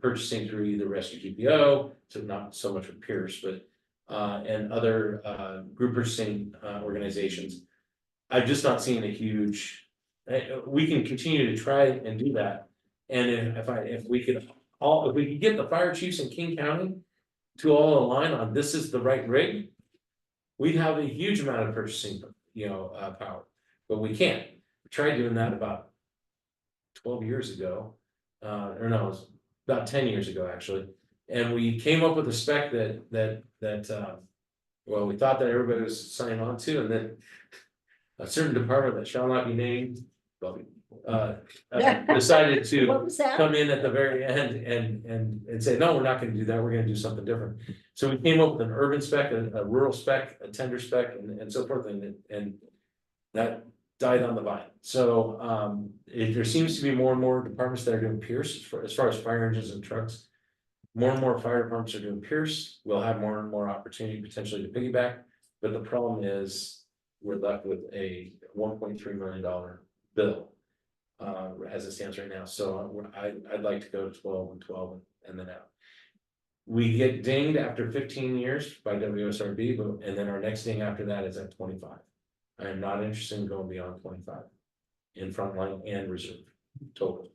purchasing through either Rescue TPO, so not so much with Pierce, but and other group purchasing organizations. I've just not seen a huge. We can continue to try and do that, and if we could get the fire chiefs in King County to all align on this is the right rig, we'd have a huge amount of purchasing, power, but we can't. We tried doing that about 12 years ago. Or no, it was about 10 years ago, actually. And we came up with a spec well, we thought that everybody was signing on to, and then a certain department that shall not be named, decided to What was that? come in at the very end and say, no, we're not gonna do that, we're gonna do something different. So we came up with an urban spec, a rural spec, a tender spec, and so forth, and that died on the vine. So, there seems to be more and more departments that are doing Pierce, as far as fire engines and trucks. More and more fire departments are doing Pierce, we'll have more and more opportunity potentially to piggyback, but the problem is, we're left with a $1.3 million bill. As it stands right now, so I'd like to go to 12 and 12 and then out. We get dinged after 15 years by WSRB, and then our next ding after that is at 25. I am not interested in going beyond 25 in frontline and reserve total.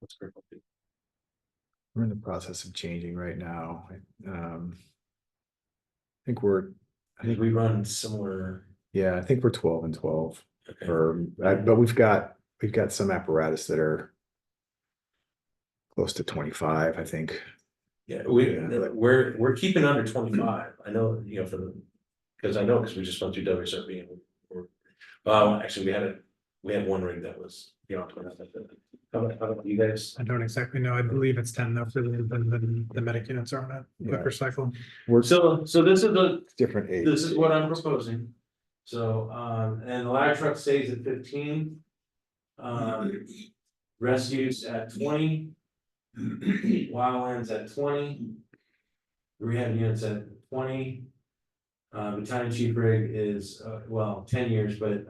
That's great. We're in the process of changing right now. I think I think we run similar. I think we're 12 and 12. Okay. But we've got some apparatus that are close to 25, I think. Yeah, we're keeping under 25. I know, because we just went through WSRB and actually we had one rig that was beyond 25. How about you guys? I don't exactly know. I believe it's 10 though, for the medic units are on a quicker cycle. So this is Different age. this is what I'm proposing. So, and the ladder truck stays at 15. Rescues at 20. Wildlands at 20. Rehab units at 20. Battalion chief rig is, 10 years, but,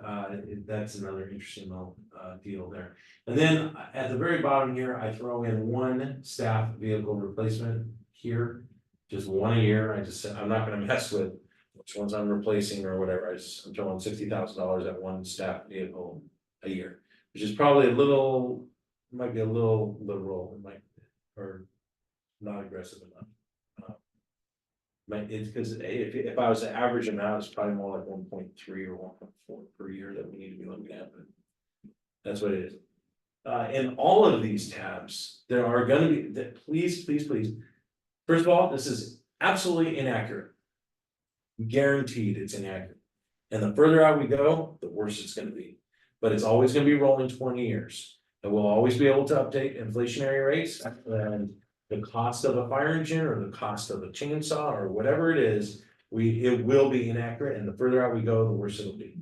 that's another interesting little, deal there. And then at the very bottom here, I throw in one staff vehicle replacement here. Just one a year. I just said, I'm not gonna mess with which ones I'm replacing or whatever. I'm throwing $60,000 at one staff vehicle a year, which is probably might be a little liberal, or not aggressive enough. It's because if I was to average amount, it's probably more like 1.3 or 1.4 per year that we need to be looking at, but that's what it is. In all of these tabs, there are gonna be, please. First of all, this is absolutely inaccurate. Guaranteed it's inaccurate. And the further out we go, the worse it's gonna be. But it's always gonna be rolling 20 years. And we'll always be able to update inflationary rates and the cost of a fire engine or the cost of a chainsaw or whatever it is. It will be inaccurate, and the further out we go, the worse it'll be.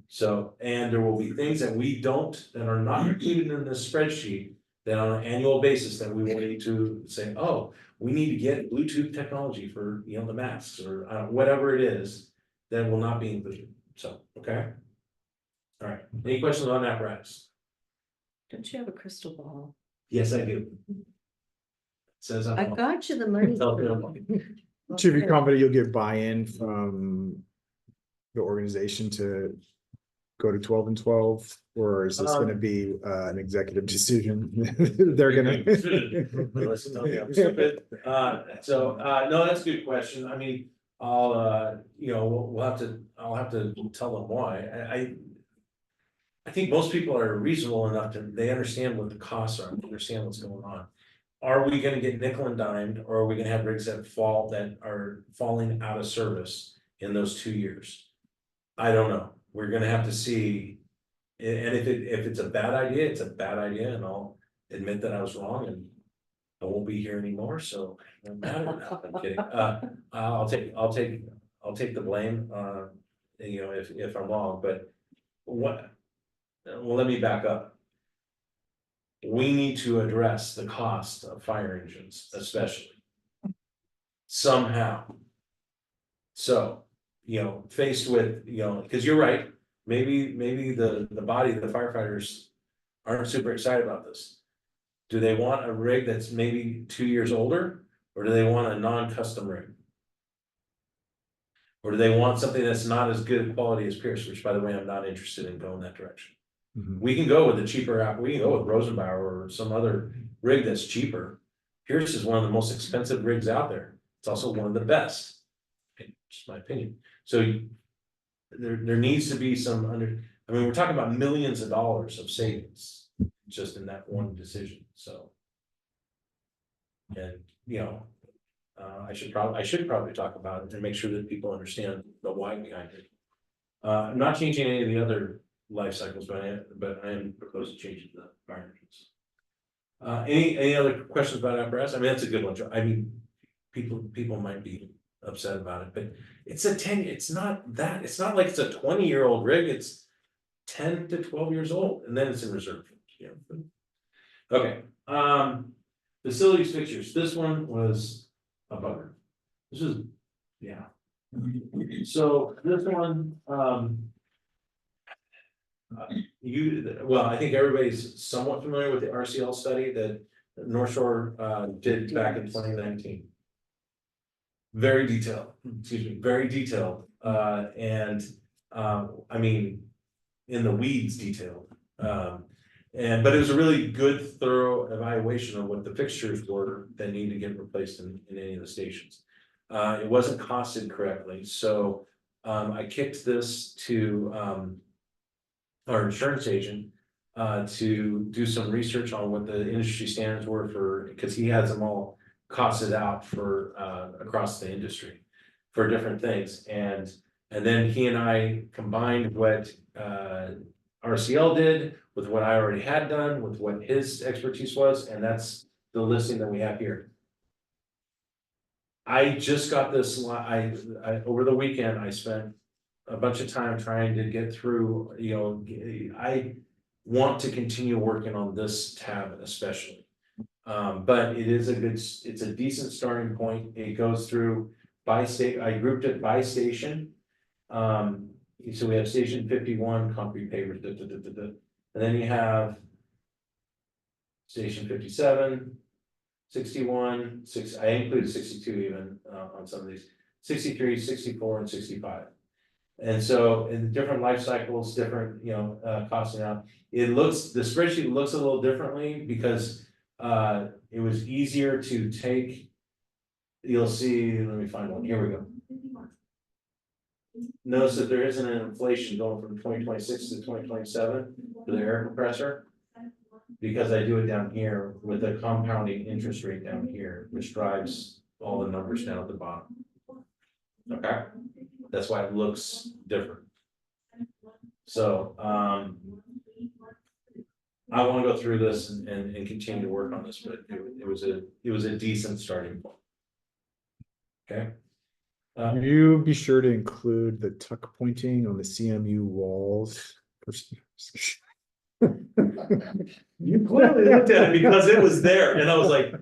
So, and there will be things that are not included in this spreadsheet. That on an annual basis that we will need to say, oh, we need to get Bluetooth technology for, the masks or whatever it is, that will not be included. So, okay. All right, any questions on apparatus? Don't you have a crystal ball? Yes, I do. Says I got you the money. Should be confident you'll get buy-in from the organization to go to 12 and 12, or is this gonna be an executive decision? They're gonna. Listen, tell me I'm stupid. No, that's a good question. I mean, I'll have to tell them why. I think most people are reasonable enough they understand what the costs are, understand what's going on. Are we gonna get nickel and dimed, or are we gonna have rigs that are falling out of service in those 2 years? I don't know. We're gonna have to see. And if it's a bad idea, it's a bad idea, and I'll admit that I was wrong, and I won't be here anymore, so it doesn't matter now. I'm kidding. I'll take the blame, if I'm wrong, but let me back up. We need to address the cost of fire engines, especially. Somehow. So, faced with, because you're right, maybe the body of the firefighters aren't super excited about this. Do they want a rig that's maybe 2 years older, or do they want a non-custom rig? Or do they want something that's not as good quality as Pierce, which by the way, I'm not interested in going that direction. We can go with the cheaper app, we can go with Rosenbauer or some other rig that's cheaper. Pierce is one of the most expensive rigs out there. It's also one of the best. Just my opinion. So there needs to be I mean, we're talking about millions of dollars of savings just in that one decision, so. And, you know, I should probably talk about it and make sure that people understand the why behind it. I'm not changing any of the other life cycles, but I am proposing changing the fire engines. Any other questions about apparatus? I mean, that's a good one. I mean, people might be upset about it, but it's it's not like it's a 20-year-old rig, it's 10 to 12 years old, and then it's in reserve. You know. Okay, facilities fixtures, this one was a bugger. This is, yeah. So this one, I think everybody's somewhat familiar with the RCL study that North Shore did back in 2019. Very detailed, very detailed, and I mean, in the weeds detailed. But it was a really good, thorough evaluation of what the fixtures were that need to get replaced in any of the stations. It wasn't costed correctly, so I kicked this to our insurance agent to do some research on what the industry standards were for, because he has them all costed out for across the industry for different things, and then he and I combined what RCL did with what I already had done with what his expertise was, and that's the listing that we have here. I just got this, I over the weekend, I spent a bunch of time trying to get through, you know, I want to continue working on this tab especially. But it's a decent starting point. It goes through by state, I grouped it by station. So we have station 51, concrete pavers, and then you have station 57, 61, I included 62 even on some of these, 63, 64, and 65. And so in different life cycles, different, you know, costing out, the spreadsheet looks a little differently because it was easier to take, you'll see, let me find one, here we go. Notice that there isn't an inflation going from 2026 to 2027 for the air compressor. Because I do it down here with a compounding interest rate down here, which drives all the numbers down at the bottom. Okay, that's why it looks different. So I want to go through this and continue to work on this, but it was a decent starting point. Okay. You be sure to include the tuck pointing on the CMU walls. You clearly looked at it because it was there, and I was like,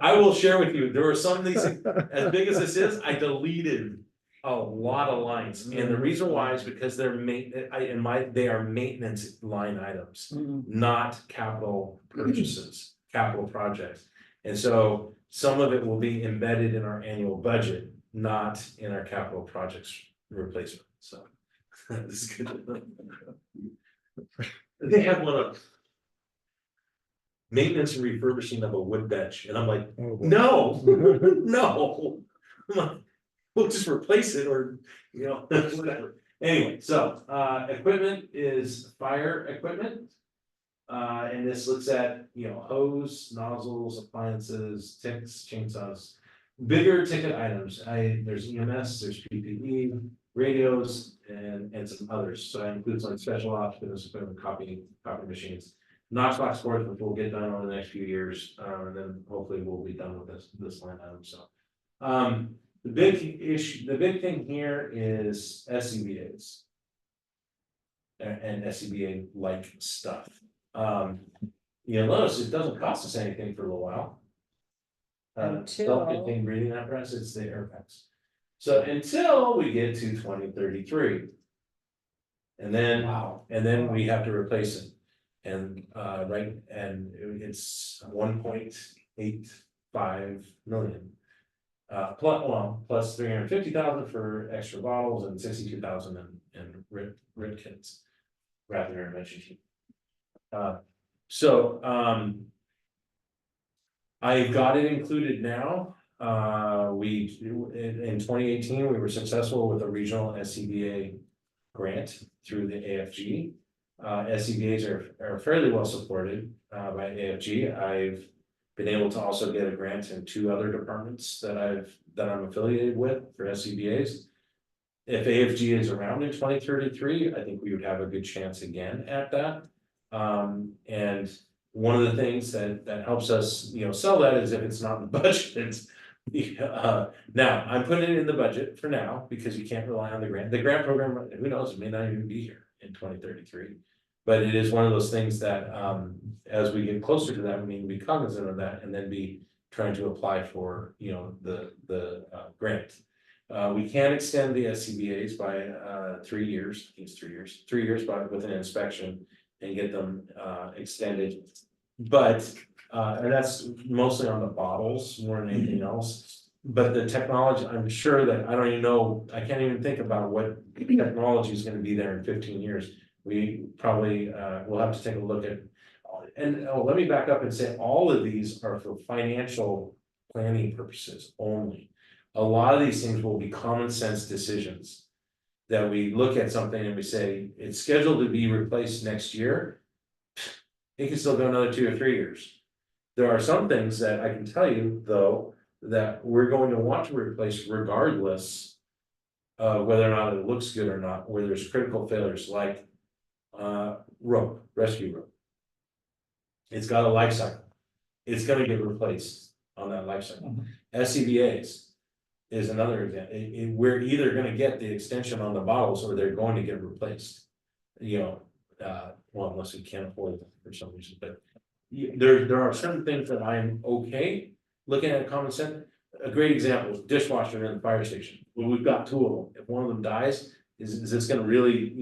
I will share with you, there were some of these, as big as this is, I deleted a lot of lines, and the reason why is because they're they are maintenance line items, not capital purchases, capital projects. And so some of it will be embedded in our annual budget, not in our capital projects replacement, so. This is good. They have one of maintenance and refurbishing of a wood bench, and I'm like, no, no, we'll just replace it, or you know, whatever. Anyway, so equipment is fire equipment, and this looks at, you know, hose, nozzles, appliances, ticks, chainsaws, bigger ticket items. There's EMS, there's PPE, radios, and some others. So that includes like special ops, business equipment, copy machines, Knoxbox boards, which we'll get done over the next few years, and then hopefully we'll be done with this line item. So the big thing here is SCBAs and SCBA like stuff. You'll notice it doesn't cost us anything for a little while. Self-contained breathing apparatus, it's the air packs. So until we get to 2033. And then we have to replace it. And it's 1.85 million. Plus 350,000 for extra bottles and 62,000 in RIT kits, rapid intervention team. I've got it included now. In 2018, we were successful with a regional SCBA grant through the AFG. SCBA's are fairly well supported by AFG. I've been able to also get a grant in 2 other departments that I'm affiliated with for SCBA's. If AFG is around in 2033, I think we would have a good chance again at that. And one of the things that helps us, sell that is if it's not in the budget. Now, I'm putting it in the budget for now because you can't rely on the grant. The grant program, who knows, it may not even be here in 2033. But it is one of those things that, as we get closer to that, we need to be cognizant of that and then be trying to apply for, the grant. We can extend the SCBA's by 3 years, I think it's 3 years by with an inspection and get them extended. But and that's mostly on the bottles more than anything else. But the technology, I'm sure that I don't even know, I can't even think about what technology is going to be there in 15 years. We probably will have to take a look at. And let me back up and say all of these are for financial planning purposes only. A lot of these things will be common sense decisions that we look at something and we say it's scheduled to be replaced next year. It can still go another 2 or 3 years. There are some things that I can tell you, though, that we're going to want to replace regardless of whether or not it looks good or not, where there's critical failures like rope, rescue rope. It's got a life cycle. It's going to get replaced on that life cycle. SCBA's is another example. We're either going to get the extension on the bottles or they're going to get replaced. Well, unless we can't afford them for some reason, but there are certain things that I'm okay looking at common sense. A great example is dishwasher in the fire station. Well, we've got 2 of them. If one of them dies, is this going to really,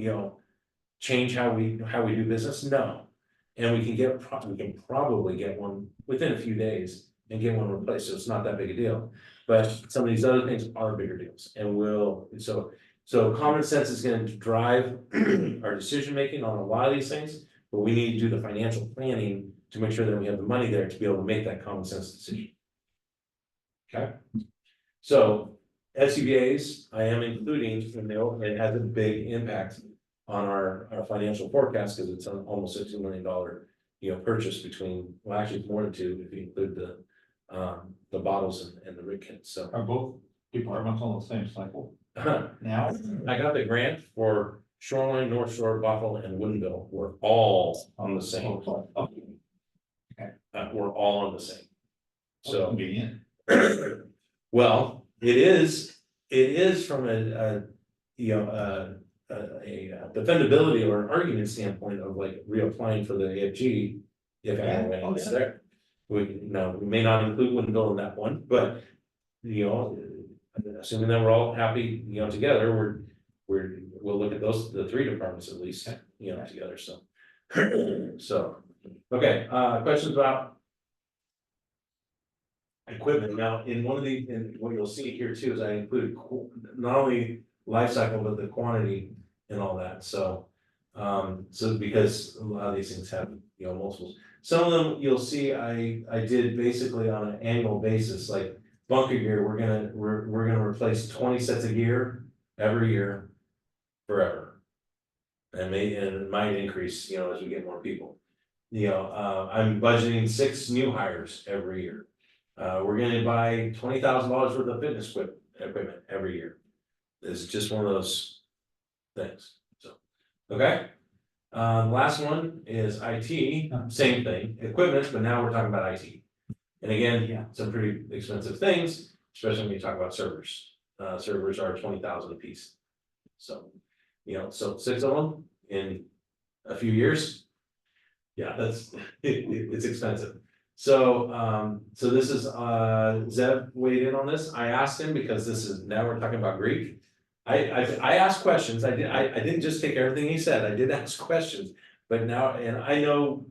change how we do business? No. And we can probably get one within a few days and get one replaced. So it's not that big a deal. But some of these other things are bigger deals and so common sense is going to drive our decision making on a lot of these things, but we need to do the financial planning to make sure that we have the money there to be able to make that common sense decision. Okay. So SCBA's I am including, it has a big impact on our financial forecast because it's almost a $2 million purchase between, well, actually it's more than 2 if you include the bottles and the rig kits. So Are both departments on the same cycle now? I got the grant for Shoreline, North Shore, Buffalo, and Woodinville. We're all on the same. We're all on the same. So Convenient. well, it is from a defendability or an argument standpoint of like reapplying for the AFG. If anyone is there, we may not include Woodinville in that one, but assuming that we're all happy, together, we'll look at the 3 departments at least, together. So, okay, questions about equipment. Now, in one of the, and what you'll see here too, is I included not only life cycle, but the quantity and all that. So because a lot of these things have, multiples. Some of them you'll see I did basically on an annual basis, like bunker gear, we're gonna replace 20 sets of gear every year forever. And it might increase, as we get more people. I'm budgeting 6 new hires every year. We're gonna buy $20,000 worth of fitness equipment every year. It's just one of those things. So, okay. Last one is IT, same thing, equipment, but now we're talking about IT. And again, some pretty expensive things, especially when you talk about servers. Servers are 20,000 a piece. So, so 6 of them in a few years. Yeah, it's expensive. So, so this is, Zev weighed in on this. I asked him because now we're talking about Greek. I asked questions. I didn't just take everything he said. I did ask questions, but now, and I know,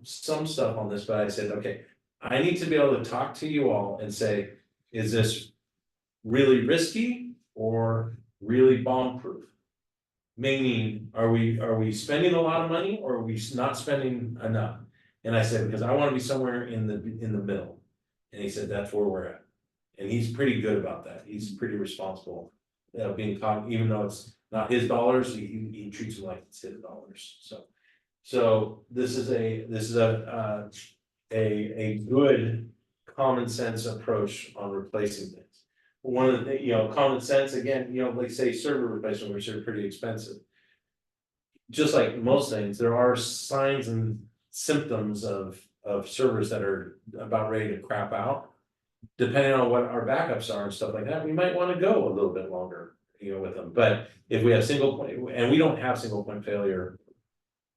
some stuff on this, but I said, okay, I need to be able to talk to you all and say, is this really risky or really bomb proof? Meaning, are we spending a lot of money or are we not spending enough? And I said, because I want to be somewhere in the middle. And he said, that's where we're at. And he's pretty good about that. He's pretty responsible. Being taught, even though it's not his dollars, he treats them like it's his dollars, so. So this is a good common sense approach on replacing things. One of the, common sense, again, like say server replacement, which are pretty expensive. Just like most things, there are signs and symptoms of servers that are about ready to crap out. Depending on what our backups are and stuff like that, we might want to go a little bit longer, with them. But if we have single point, and we don't have single point failure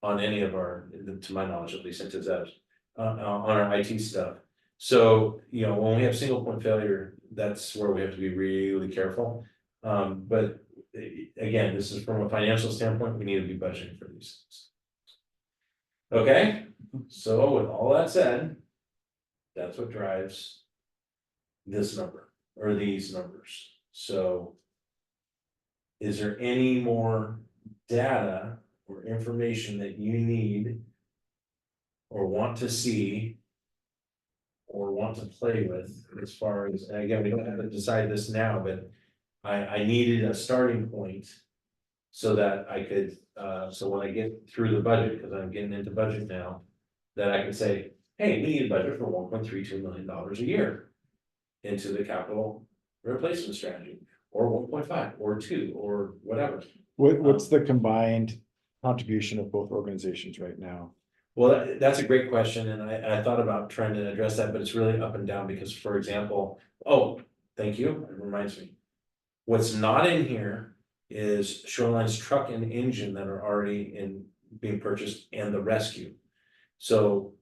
on any of our, to my knowledge, at least into that, on our IT stuff. So, when we have single point failure, that's where we have to be really careful. But again, this is from a financial standpoint, we need to be budgeting for these things. Okay, so with all that said, that's what drives this number or these numbers. So is there any more data or information that you need or want to see or want to play with as far as, and again, we don't have to decide this now, but I needed a starting point so that I could, so when I get through the budget, because I'm getting into budget now, that I can say, hey, we need a budget for $1.32 million a year into the capital replacement strategy, or 1.5 or 2 or whatever. What's the combined contribution of both organizations right now? Well, that's a great question, and I thought about trying to address that, but it's really up and down because, for example, oh, thank you, it reminds me. What's not in here is Shoreline's truck and engine that are already being purchased and the rescue. So,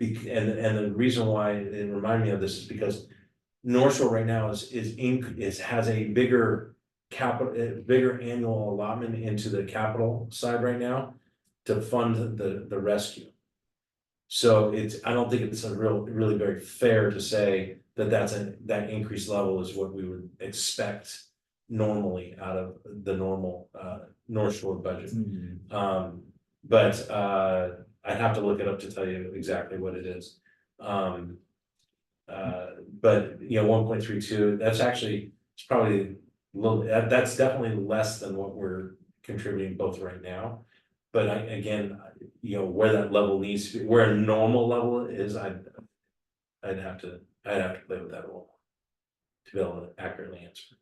and the reason why it reminded me of this is because North Shore right now has a bigger bigger annual allotment into the capital side right now to fund the rescue. So I don't think it's really very fair to say that that increased level is what we would expect normally out of the normal North Shore budget. But I'd have to look it up to tell you exactly what it is. But 1.32, that's actually, it's probably a little, that's definitely less than what we're contributing both right now. But again, where that level needs to be, where a normal level is, I'd have to play with that a little to be able to accurately answer.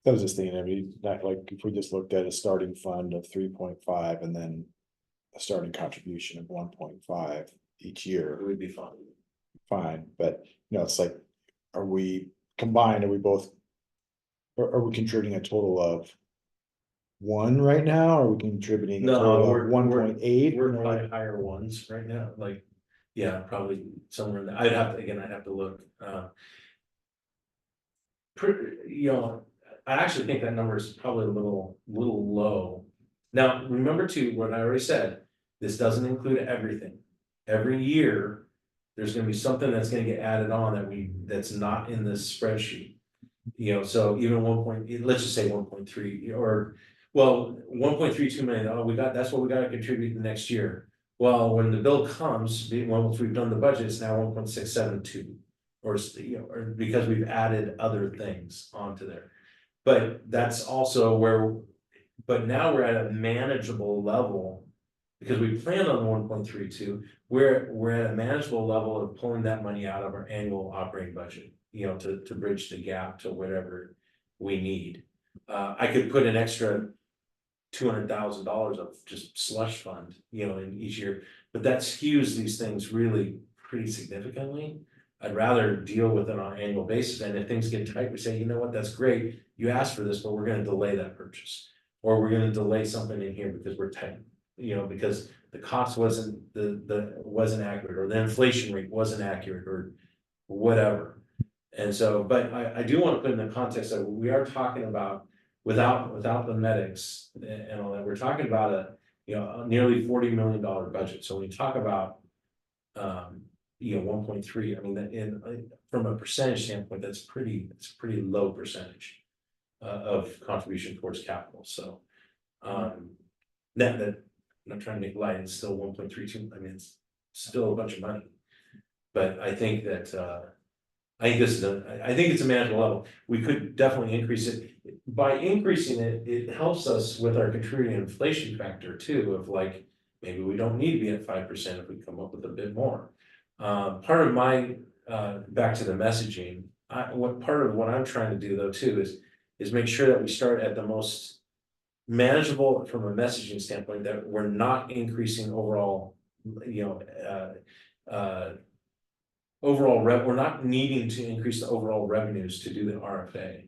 I was just thinking, like if we just looked at a starting fund of 3.5 and then a starting contribution of 1.5 each year, It would be fun. fine, but it's like, are we combined, are we both? Or are we contributing a total of 1 right now? Are we contributing a No, total we're of 1.8? We're probably higher ones right now, like, yeah, probably somewhere in there. I'd have to look. I actually think that number is probably a little low. Now, remember too, what I already said, this doesn't include everything. Every year, there's gonna be something that's gonna get added on that's not in this spreadsheet. So even let's just say 1.3 or, well, 1.32 million, that's what we gotta contribute the next year. Well, when the bill comes, once we've done the budget, it's now 1.672. Or because we've added other things onto there. But that's also but now we're at a manageable level. Because we planned on 1.32, we're at a manageable level of pulling that money out of our annual operating budget, to bridge the gap to whatever we need. I could put an extra $200,000 of just slush fund, in each year, but that skews these things really pretty significantly. I'd rather deal with it on an annual basis, and if things get tight, we say, you know what, that's great, you asked for this, but we're gonna delay that purchase. Or we're gonna delay something in here because we're tight, because the cost wasn't wasn't accurate, or the inflation rate wasn't accurate, or whatever. And so, but I do want to put in the context that we are talking about without the medics and all that, we're talking about a nearly $40 million budget. So when you talk about 1.3, I mean, from a percentage standpoint, it's pretty low percentage of contribution towards capital. So that I'm not trying to make light, it's still 1.32. I mean, it's still a bunch of money. But I think that I think I think it's a manageable level. We could definitely increase it. By increasing it, it helps us with our contributing inflation factor too, of like, maybe we don't need to be at 5% if we come up with a bit more. Part of my, back to the messaging, part of what I'm trying to do though too is make sure that we start at the most manageable from a messaging standpoint, that we're not increasing overall, you know, we're not needing to increase the overall revenues to do the RFA.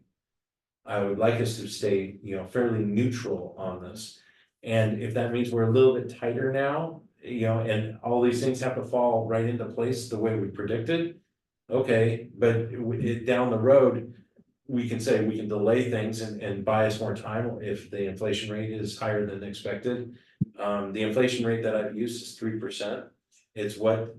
I would like us to stay, you know, fairly neutral on this. And if that means we're a little bit tighter now, you know, and all these things have to fall right into place the way we predicted. Okay, but down the road, we can say we can delay things and buy us more time if the inflation rate is higher than expected. The inflation rate that I've used is 3%. It's what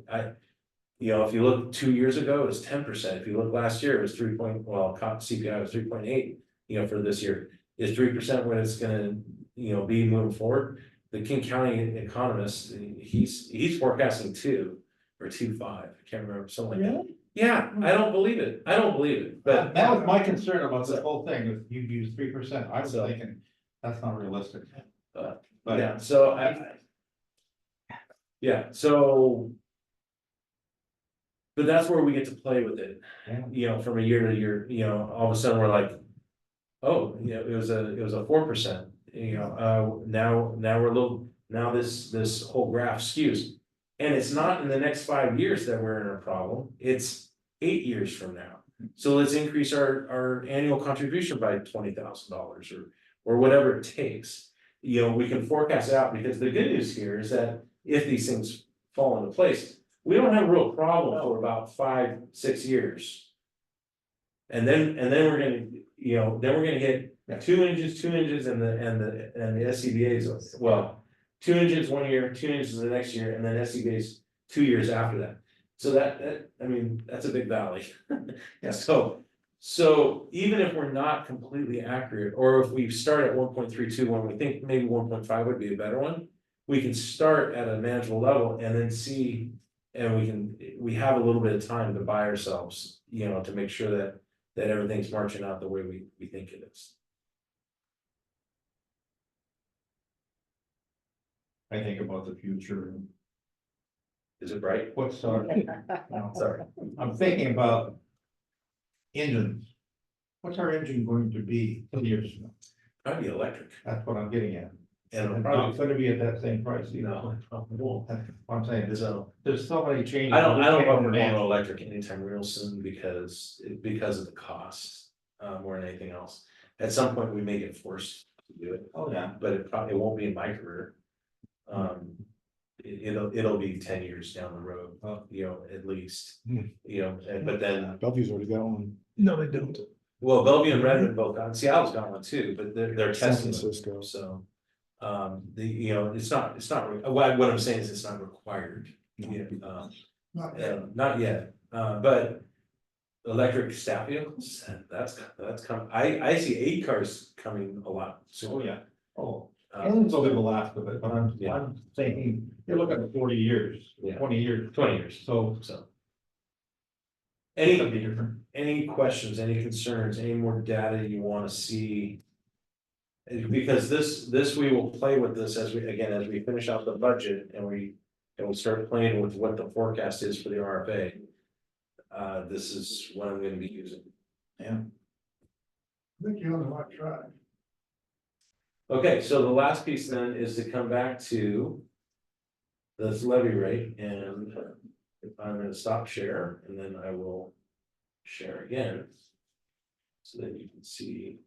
you know, if you look 2 years ago, it was 10%. If you look last year, it was CPI was 3.8, you know, for this year. Is 3% what it's gonna, you know, be moving forward? The King County economist, he's forecasting 2 or 2.5. I can't remember, something like that. Yeah, I don't believe it. I don't believe it, but That was my concern about this whole thing, if you use 3%, I was So- thinking, that's not realistic. But But yeah, so yeah, so. But that's where we get to play with it, Yeah. you know, from a year to year, you know, all of a sudden we're like. Oh, yeah, it was a 4%, you know, now we're a little, now this whole graph skews. And it's not in the next 5 years that we're in a problem, it's 8 years from now. So let's increase our annual contribution by $20,000 or whatever it takes. You know, we can forecast it out, because the good news here is that if these things fall into place, we don't have a real problem for about 5-6 years. And then we're gonna, you know, then we're gonna hit 2 inches, and the SCBA's, well, 2 inches 1 year, 2 inches the next year, and then SCBA's 2 years after that. So that, I mean, that's a big valley. Yeah. So even if we're not completely accurate, or if we start at 1.32 when we think maybe 1.5 would be a better one, we can start at a manageable level and then see, and we have a little bit of time to buy ourselves, you know, to make sure that everything's marching out the way we think it is. I think about the future, Is it right? what's our, no, Sorry. I'm thinking about engines. What's our engine going to be 10 years from now? Probably electric. That's what I'm getting at. And it'll It's probably, not gonna be at that same price, you know, no, it probably won't. that's what I'm saying, So, there's so many changes. I don't we know can't if we're going to manage. electric anytime real soon because of the cost, more than anything else. At some point, we may get forced to do it, Oh, yeah. but it won't be in my career. It'll be 10 years down the road, you know, at least, you know, but then, Bellevue's already got one. No, they don't. well, Bellevue and Redmond both got, Seattle's got one too, but they're San testing them, Francisco. so. You know, it's not, what I'm saying is it's not required. You know, not yet, but electric staff vehicles, that's coming, I see 8 cars coming a lot soon. Oh, yeah. Oh, Uh, engines will be the last of it, but Yeah. I'm thinking, you're looking at 40 years, Yeah. 20 years. 20 years, So. so. It's gonna be different. Any questions, any concerns, any more data you wanna see? Because this we will play with this as we finish out the budget and we start playing with what the forecast is for the RFA. This is what I'm gonna be using. Yeah. I think you're on the right track. Okay, so the last piece then is to come back to this levy rate, and if I'm gonna stop share, and then I will share again. So that you can see.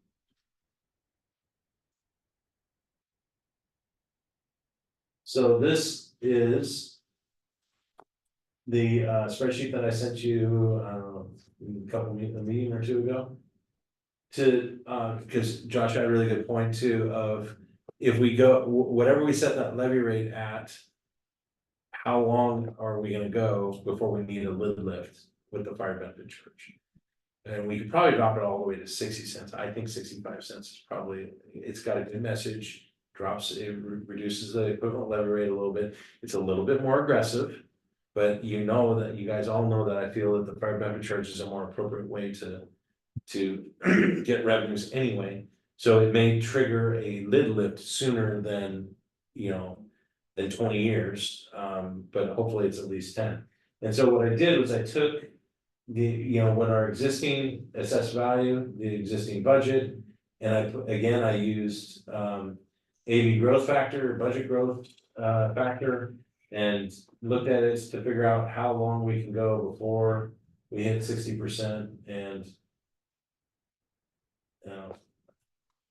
So this is the spreadsheet that I sent you, a meeting or two ago. Because Josh had a really good point too, of if we go, whatever we set that levy rate at, how long are we gonna go before we need a lid lift with the fire benefit charge? And we could probably drop it all the way to 60 cents. I think 65 cents is probably, it's got a good message, reduces the equivalent levy rate a little bit. It's a little bit more aggressive. But you know that, you guys all know that I feel that the fire benefit charge is a more appropriate way to get revenues anyway. So it may trigger a lid lift sooner than, you know, than 20 years, but hopefully it's at least 10. And so what I did was I took the, you know, what our existing assessed value, the existing budget, and I used AV growth factor, budget growth factor, and looked at it to figure out how long we can go before we hit 60%. And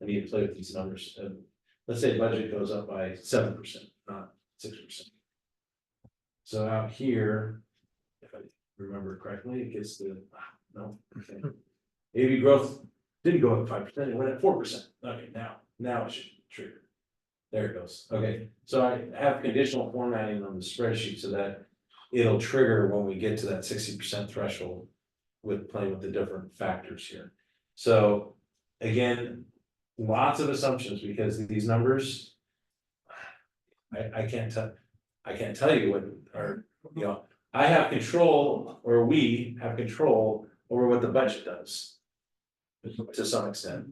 I need to play with these numbers. Let's say budget goes up by 7%, not 6%. So out here, if I remember correctly, it gets to, no, okay. AV growth didn't go up 5%, it went at 4%. Okay, now it should trigger. There it goes. Okay, so I have conditional formatting on the spreadsheet so that it'll trigger when we get to that 60% threshold with playing with the different factors here. So again, lots of assumptions because these numbers, I can't tell you what are, you know, I have control, or we have control over what the budget does. To some extent.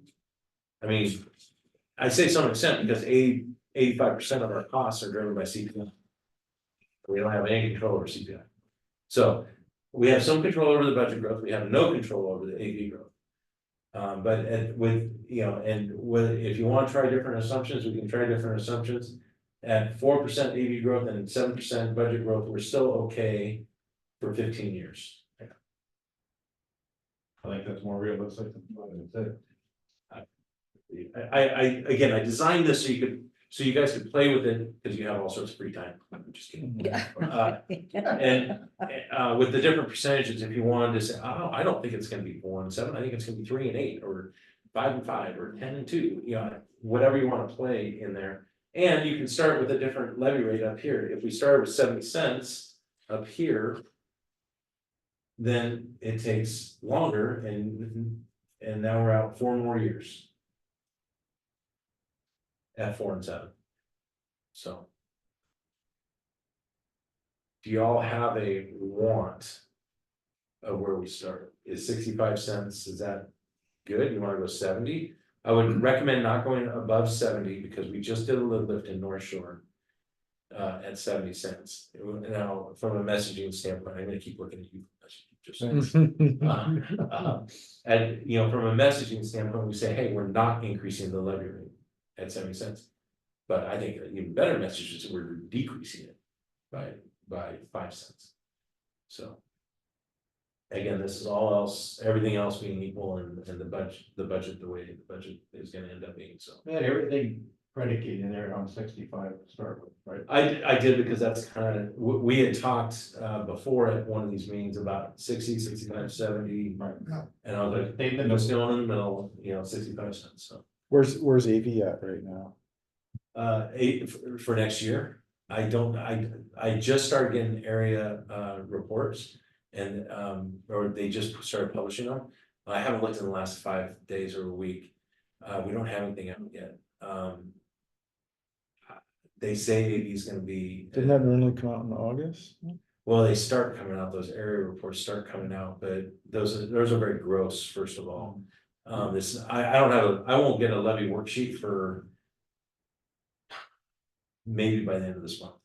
I mean, I say some extent because 85% of our costs are driven by CPI. We don't have any control over CPI. So we have some control over the budget growth, we have no control over the AV growth. But with, you know, and if you want to try different assumptions, we can try different assumptions. At 4% AV growth and 7% budget growth, we're still okay for 15 years. I think that's more realistic than what I said. I designed this so you guys could play with it, because you have all sorts of free time. I'm just kidding. And with the different percentages, if you wanted to say, oh, I don't think it's gonna be 4 and 7, I think it's gonna be 3 and 8, or 5 and 5, or 10 and 2, you know, whatever you wanna play in there. And you can start with a different levy rate up here. If we started with 70 cents up here, then it takes longer, and now we're out 4 more years. At 4 and 7. So. Do y'all have a want of where we start? Is 65 cents, is that good? You wanna go 70? I would recommend not going above 70 because we just did a little lift in North Shore. At 70 cents. Now, from a messaging standpoint, I'm gonna keep looking at you. Just and you know, from a messaging standpoint, we say, hey, we're not increasing the levy rate at 70 cents. But I think an even better message is we're decreasing it by 5 cents. So. Again, this is all else, everything else being equal, and the budget, the way the budget is gonna end up being, so. Yeah, everything predicated there on 65 to start with, right? I did, because that's kind of, we had talked before at one of these meetings about 60, 65, 70. Right. And I was like, They've been I'm still in the middle, you know, 65 cents, so. Where's AV at right now? 8 for next year. I just started getting area reports, and or they just started publishing them. I haven't looked in the last 5 days or a week. We don't have anything out yet. They say he's gonna be. Didn't that normally come out in August? Well, they start coming out, those area reports start coming out, but those are very gross, first of all. This, I won't get a levy worksheet for maybe by the end of this month.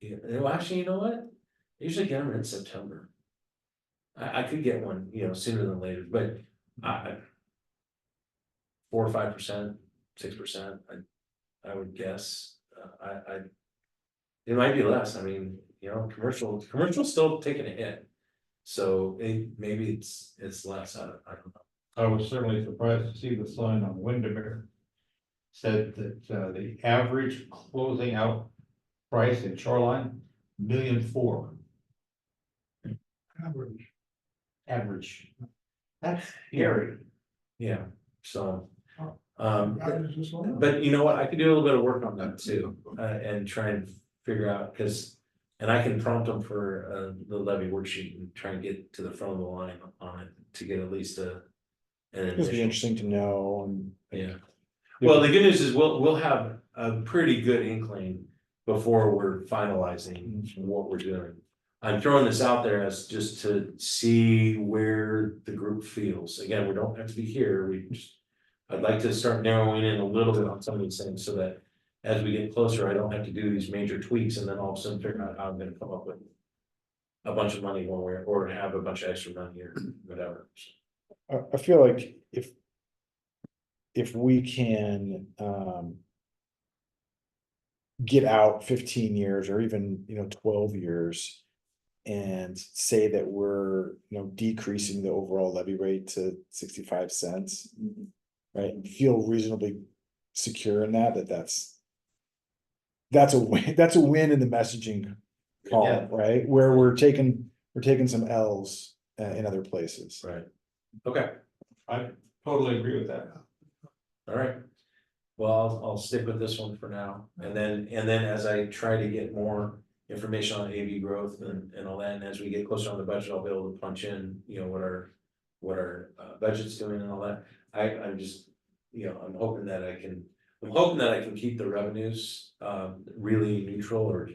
Yeah, well, actually, you know what? I usually get them in September. I could get one, you know, sooner than later, but 4 or 5%, 6%, I would guess. It might be less. I mean, you know, commercial's still taking a hit. So maybe it's less. I don't know. I was certainly surprised to see the sign on Windermere. Said that the average closing out price in Shoreline, $1,400,000. Average. That's scary. Yeah, so. Just But you know what, I could do a little bit of work on that too, and try and figure out, and I can prompt them for the levy worksheet and try and get to the front of the line on it to get at least an It'd be initial. interesting to know. And Yeah. Well, the good news is we'll have a pretty good inkling before we're finalizing what we're doing. I'm throwing this out there as just to see where the group feels. Again, we don't have to be here, I'd like to start narrowing in a little bit on some of these things so that as we get closer, I don't have to do these major tweaks and then all of a sudden figure out how I'm gonna come up with a bunch of money one way or have a bunch of extra money or whatever. I feel like if we can, get out 15 years or even, 12 years. And say that we're, decreasing the overall levy rate to 65 cents. Right, and feel reasonably secure in that's a win, that's a win in the messaging call, Yeah. right? Where we're taking some L's in other places. Right. Okay, I totally agree with that. all right. Well, I'll stick with this one for now, and then as I try to get more information on AV growth and all that, and as we get closer on the budget, I'll be able to punch in, what our budget's doing and all that. I'm just, I'm hoping that I can keep the revenues really neutral or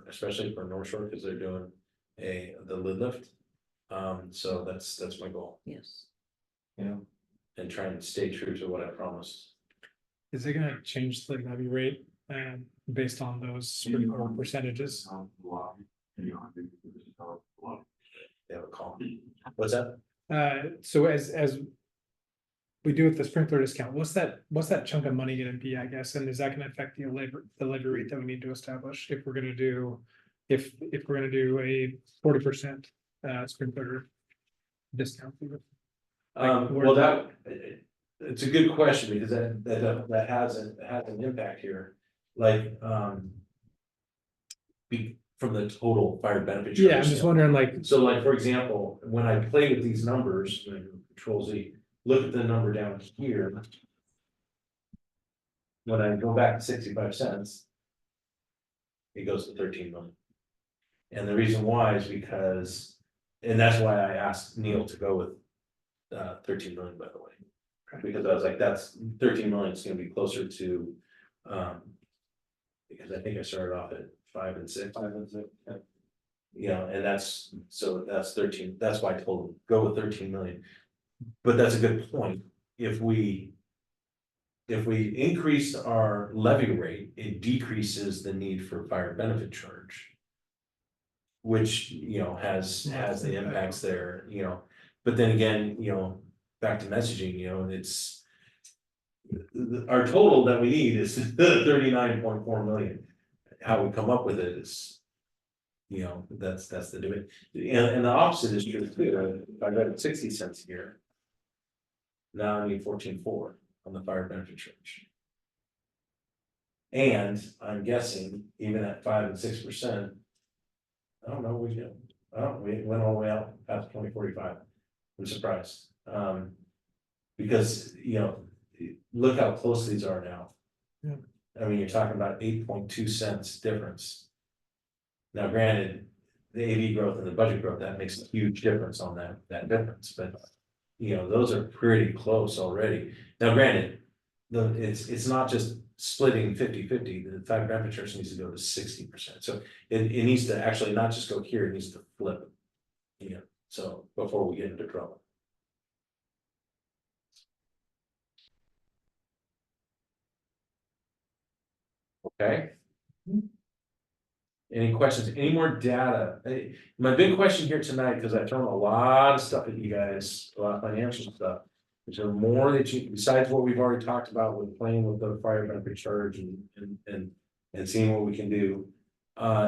especially for North Shore, because they're doing the lid lift. So that's my goal, Yes. and trying to stay true to what I promised. Is it gonna change the levy rate based on those sprinkler percentages? They have a call. What's that? So as we do with the sprinkler discount, what's that chunk of money gonna be, I guess, and is that gonna affect the levy rate that we need to establish if we're gonna do a 40% sprinkler discount? Well, it's a good question, because that has an impact here, like, from the total fire benefit. Yeah, I'm just wondering, like, So like, for example, when I play with these numbers, Control Z, look at the number down here. When I go back to 65 cents. It goes to 13 million. And the reason why is because, and that's why I asked Neil to go with 13 million, by the way. Because I was like, that's 13 million is gonna be closer to, because I think I started off at 5 and 6. Yeah. And that's 13, that's why I told him, go with 13 million. But that's a good point. If we increase our levy rate, it decreases the need for fire benefit charge. Which, has the impacts there, but then again, back to messaging, it's. Our total that we need is 39.4 million. How we come up with it is. That's the debate, and the opposite is true too. If I got it 60 cents a year. Now I need 14.4 on the fire benefit charge. And I'm guessing even at 5 and 6%. I don't know, we went all the way out past 2045. I'm surprised. Because, look how close these are now. Yeah. I mean, you're talking about 8.2 cents difference. Now, granted, the AV growth and the budget growth, that makes a huge difference on that difference, but those are pretty close already. Now, granted, it's not just splitting 50-50, the fire benefit charge needs to go to 60%. So it needs to actually not just go here, it needs to flip. So before we get into trouble. Okay. Any questions, any more data? My big question here tonight, because I've thrown a lot of stuff at you guys, a lot of financial stuff. Is there more that you, besides what we've already talked about with playing with the fire benefit charge and seeing what we can do?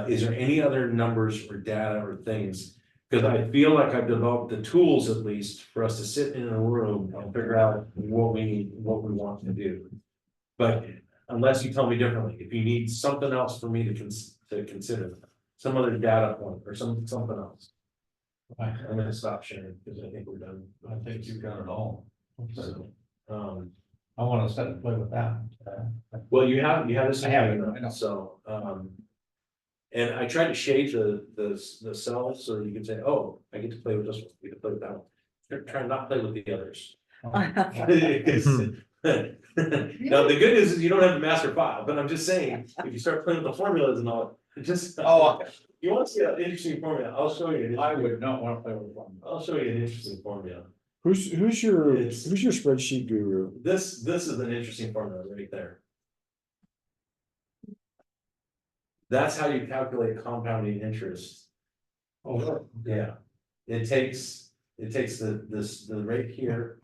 Is there any other numbers or data or things? Because I feel like I've developed the tools at least for us to sit in a room and figure out what we want to do. But unless you tell me differently, if you need something else for me to consider, some other data point or something else. I'm gonna stop sharing because I think we're done. I think you've got it all. So, I wanna sit and play with that. well, you have this. I have it, I know. So, and I tried to shade the cells so you can say, oh, I get to play with this one, we can play with that one. Try not to play with the others. Now, the good news is you don't have the master file, but I'm just saying, if you start playing with the formulas and all, it just. Oh. You want to see an interesting formula, I'll show you. I would not wanna play with one. I'll show you an interesting formula. Who's your It's- spreadsheet guru? This is an interesting formula right there. That's how you calculate compounding interest. Oh, Yeah. It takes the rate here,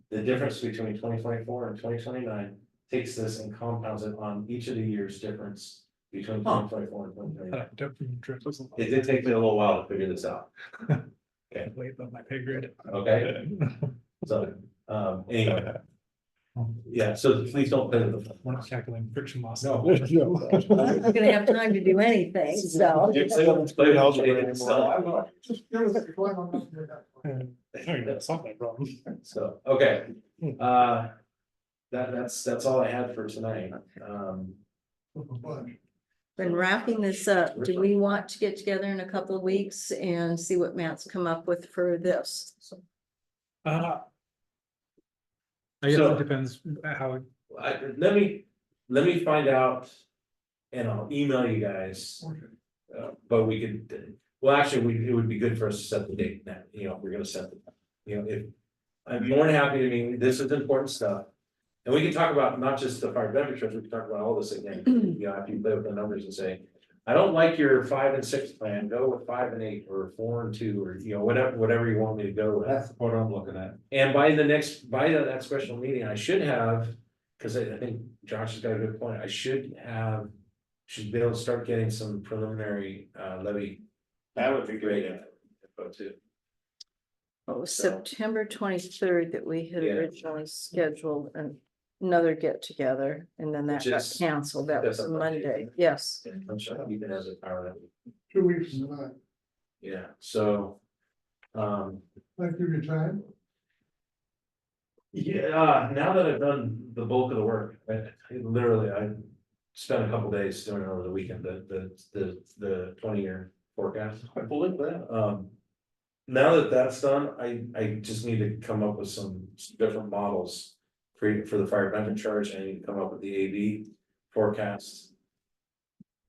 the difference between 2024 and 2029, takes this and compounds it on each of the years difference between 2024 and 2029. It did take me a little while to figure this out, Way above my pay grade. okay? So, anyway. Yeah, so please don't play with the. We're not calculating friction loss. No. I'm not gonna have time to do anything, so. You play with algebra So That's not my problem. So, okay, that's all I had for tonight, Been wrapping this up. Do we want to get together in a couple of weeks and see what Matt's come up with for this? I guess So- it depends how, let me find out. And I'll email you guys. But we could, well, actually, it would be good for us to set the date now, you know, we're gonna set the, you know, if. I'm more than happy to mean, this is important stuff. And we can talk about not just the fire benefits, we can talk about all this again, you know, after you play with the numbers and say. I don't like your 5 and 6 plan, go with 5 and 8 or 4 and 2, or you know, whatever you want me to go with. that's what I'm looking at. And by that special meeting, I should have, because I think Josh has got a good point, should be able to start getting some preliminary levy. That would be great info too. It was So- September 23rd that we had Yeah. originally scheduled another get together, and then that Which got is- canceled. That was that's a on Monday. Monday. Yes. I'm sure you can have the power that, 2 weeks, yeah, so. thank you for your time. Yeah, now that I've done the bulk of the work, I spent a couple days doing it over the weekend, the 20-year forecast. I believe that. Now that that's done, I just need to come up with some different models for the fire benefit charge. I need to come up with the AV forecast.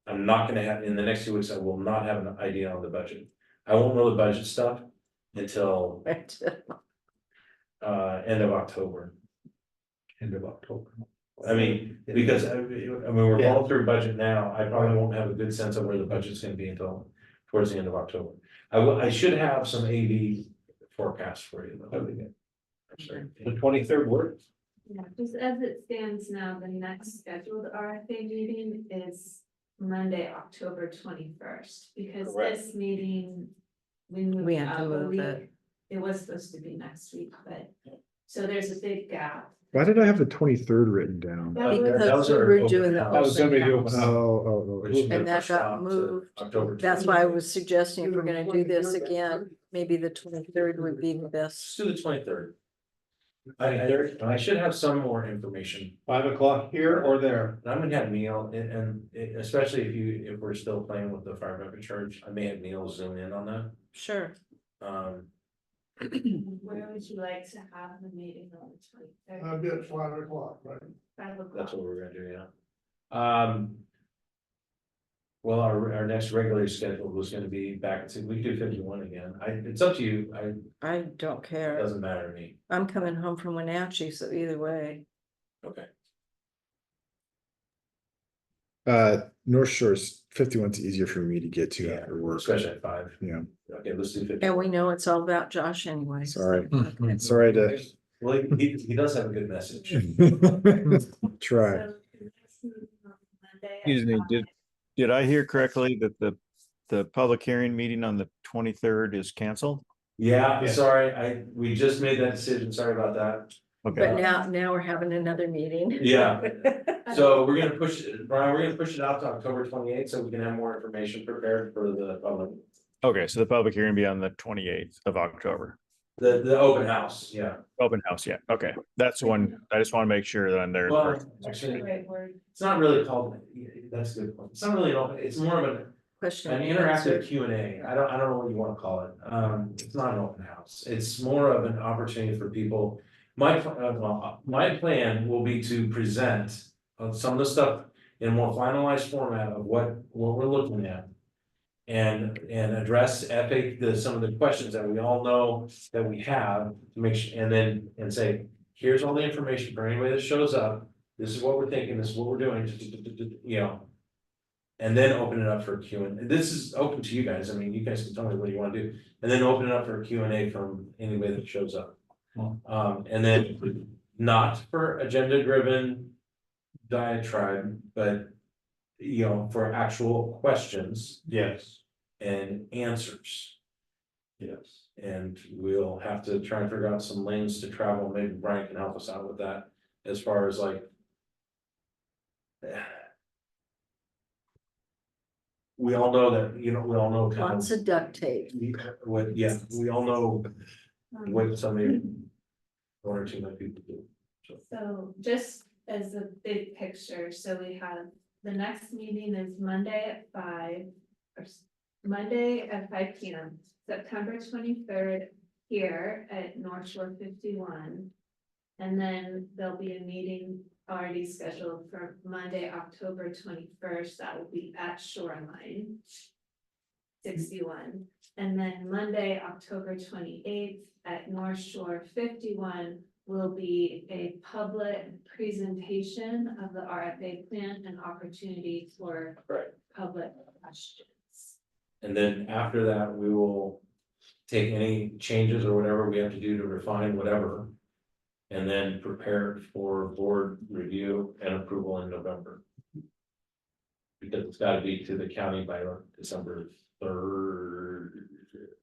I'm not gonna have, in the next 2 weeks, I will not have an idea on the budget. I won't know the budget stuff until end of October. End of October. I mean, because we're going through budget now, I probably won't have a good sense of where the budget's gonna be until towards the end of October. I should have some AV forecasts for you, though. I'm sorry. The 23rd work. Yeah, just as it stands now, the next scheduled RFA meeting is Monday, October 21st, because Correct. this meeting. We We have to up a move week. it. It was supposed to be next week, but, so there's a big gap. Why did I have the 23rd written down? That was- that Because was we our were open doing the house. That was gonna be the open open house. house. Oh, Which is And that pushed got out to moved. October. That's why I was suggesting if we're gonna do this again, maybe the 23rd would be the Let's best. do the 23rd. I should have some more information. 5 o'clock here or there. And I'm gonna have Neil, and especially if we're still playing with the fire benefit charge, I may have Neil zoom in on that. Sure. Where would you like to have the meeting on the 23rd? I'll be at 5 o'clock, right? 5 o'clock. That's what we're gonna do, yeah. Well, our next regularly scheduled was gonna be back to, we could do 51 again. It's up to you. I don't It care. doesn't matter to me. I'm coming home from Wenatchee, so either way. Okay. North Shore's 51's easier for me to get to Yeah, after work. especially at 5. Yeah. Okay, let's do 50. And we know it's all about Josh anyway. so- Sorry. Okay. Sorry to Well, he does have a good message. try. So, the next meeting on Monday at Excuse me, 5. did I hear correctly that the public hearing meeting on the 23rd is canceled? Yeah, Yeah. sorry, we just made that decision. Sorry about that. But Okay, now we're having another meeting. Yeah. So we're gonna push it, Brian, we're gonna push it out to October 28th, so we can have more information prepared for the public. okay, so the public hearing be on the 28th of October. The open house, yeah. Open house, yeah, okay, that's the one, I just want to make sure that I'm there. Well, first. actually, Great word. it's not really called, that's a good point. It's not really an open, it's more of Question an and answer. interactive Q&A. I don't know what you wanna call it. It's not an open house. It's more of an opportunity for people. my plan will be to present some of the stuff in a more finalized format of what we're looking at. And address some of the questions that we all know that we have to make sure, and say, here's all the information for anybody that shows up. This is what we're thinking, this is what we're doing, you know. And then open it up for Q and this is open to you guys. I mean, you guys can tell me what you want to do, and then open it up for Q&A from anybody that shows up. And then not for agenda driven diatribe, but you know, for actual questions Yes, and answers. yes. And we'll have to try and figure out some lanes to travel. Maybe Brian can help us out with that as far as like. We all know that, you know, we all know. kind Lots of duct tape. We all know what somebody. One or two might people do. So just as a big picture, so we have, the next meeting is Monday at 5. Monday at 5 p.m., September 23rd here at North Shore 51. And then there'll be a meeting already scheduled for Monday, October 21st, that will be at Shoreline 61. And then Monday, October 28th at North Shore 51 will be a public presentation of the RFA plan and opportunity for public questions. And then after that, we will take any changes or whatever we have to do to refine whatever. And then prepare for board review and approval in November. Because it's gotta be to the county by December 3rd,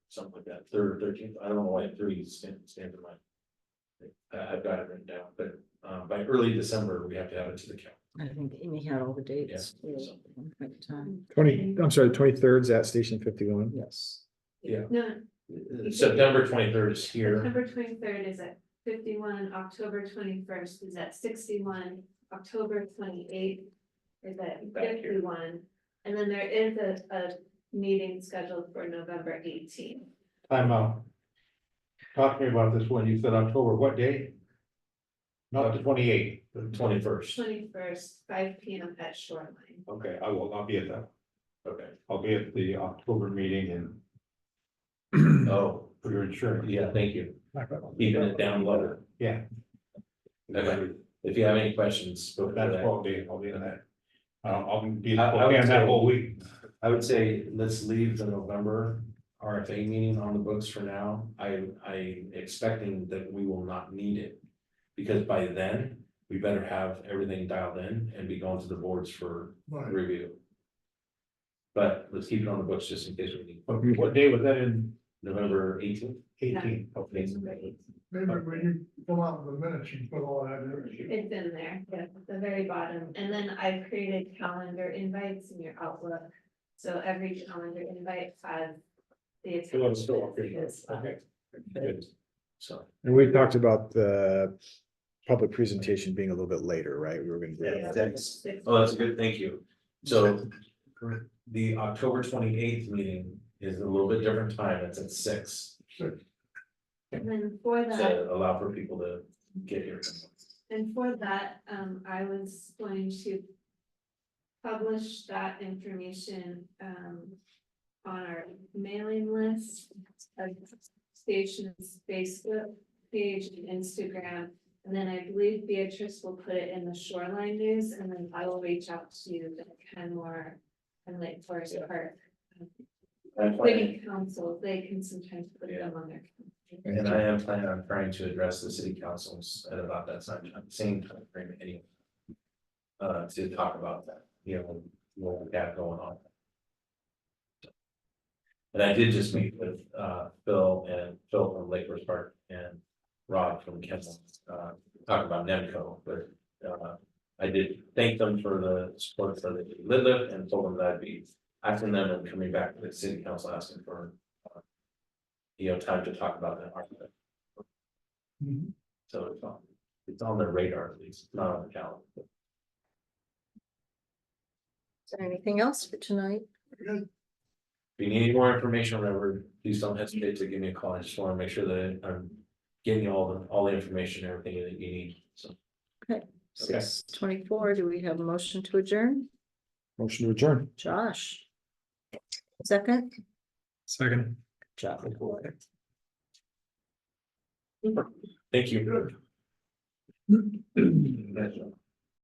something like that, 3rd or 13th, I don't know why 3 stands in my. I've got it written down, but by early December, we have to have it to the county. I think Amy had all the dates. Yeah. at one point in time. 23rd's at Station 51. Yes. Yeah. No, September 23rd is here, September 23rd is at 51, October 21st is at 61, October 28th is at Back here. 51. And then there is a meeting scheduled for November 18th. Time out. Talk to me about this one. You said October, what day? Not the 28th. the 21st, 21st, 5 p.m. at Shoreline. Okay, I'll be at that. okay, I'll be at the October meeting and oh, for your insurance. yeah, thank you, keeping it down lower. Yeah. Okay, if you have any questions. go for That's that. what I'll be in that. I'll be I would on that say- whole week. I would say, let's leave the November RFA meeting on the books for now. I expecting that we will not need it. Because by then, we better have everything dialed in and be going to the boards for Right. review. But let's keep it on the books just in case we need. What day was that in November 18th? 18? Okay. Maybe when you come out with the minutes, you put all that in. It's in there, yeah, at the very bottom. And then I've created calendar invites in your Outlook. So every calendar invite has the So it's still okay. attendance. Okay. Good. So, And we talked about the public presentation being a little bit later, right? We were gonna do Yeah, that. oh, that's good, thank you. So the October 28th meeting is a little bit different time, it's at 6. And then for that, To allow for people to get here. I was going to publish that information, on our mailing list of station's Facebook page and Instagram. And then I believe Beatrice will put it in the Shoreline News, and then I will reach out to the Kenmore and Lake Forest Park city council. They can sometimes put them on their. And I am planning on trying to address the city councils at about that same time frame anyway. To talk about that, you know, what we have going on. And I did just meet with Phil from Lake Forest Park and Rob from Kemble, talk about Nemco, but I did thank them for the support for the lid lift and told them that I'd be asking them and coming back to the city council asking for time to talk about that architect. So it's on their radar at least, not on the calendar. Is there anything else for tonight? If you need any more information or whatever, please don't hesitate to give me a call. I just want to make sure that I'm getting you all the information, everything that you need, so. 6:24, do we have a motion to adjourn? Motion to adjourn. Josh? Second? Second. Josh. Thank you.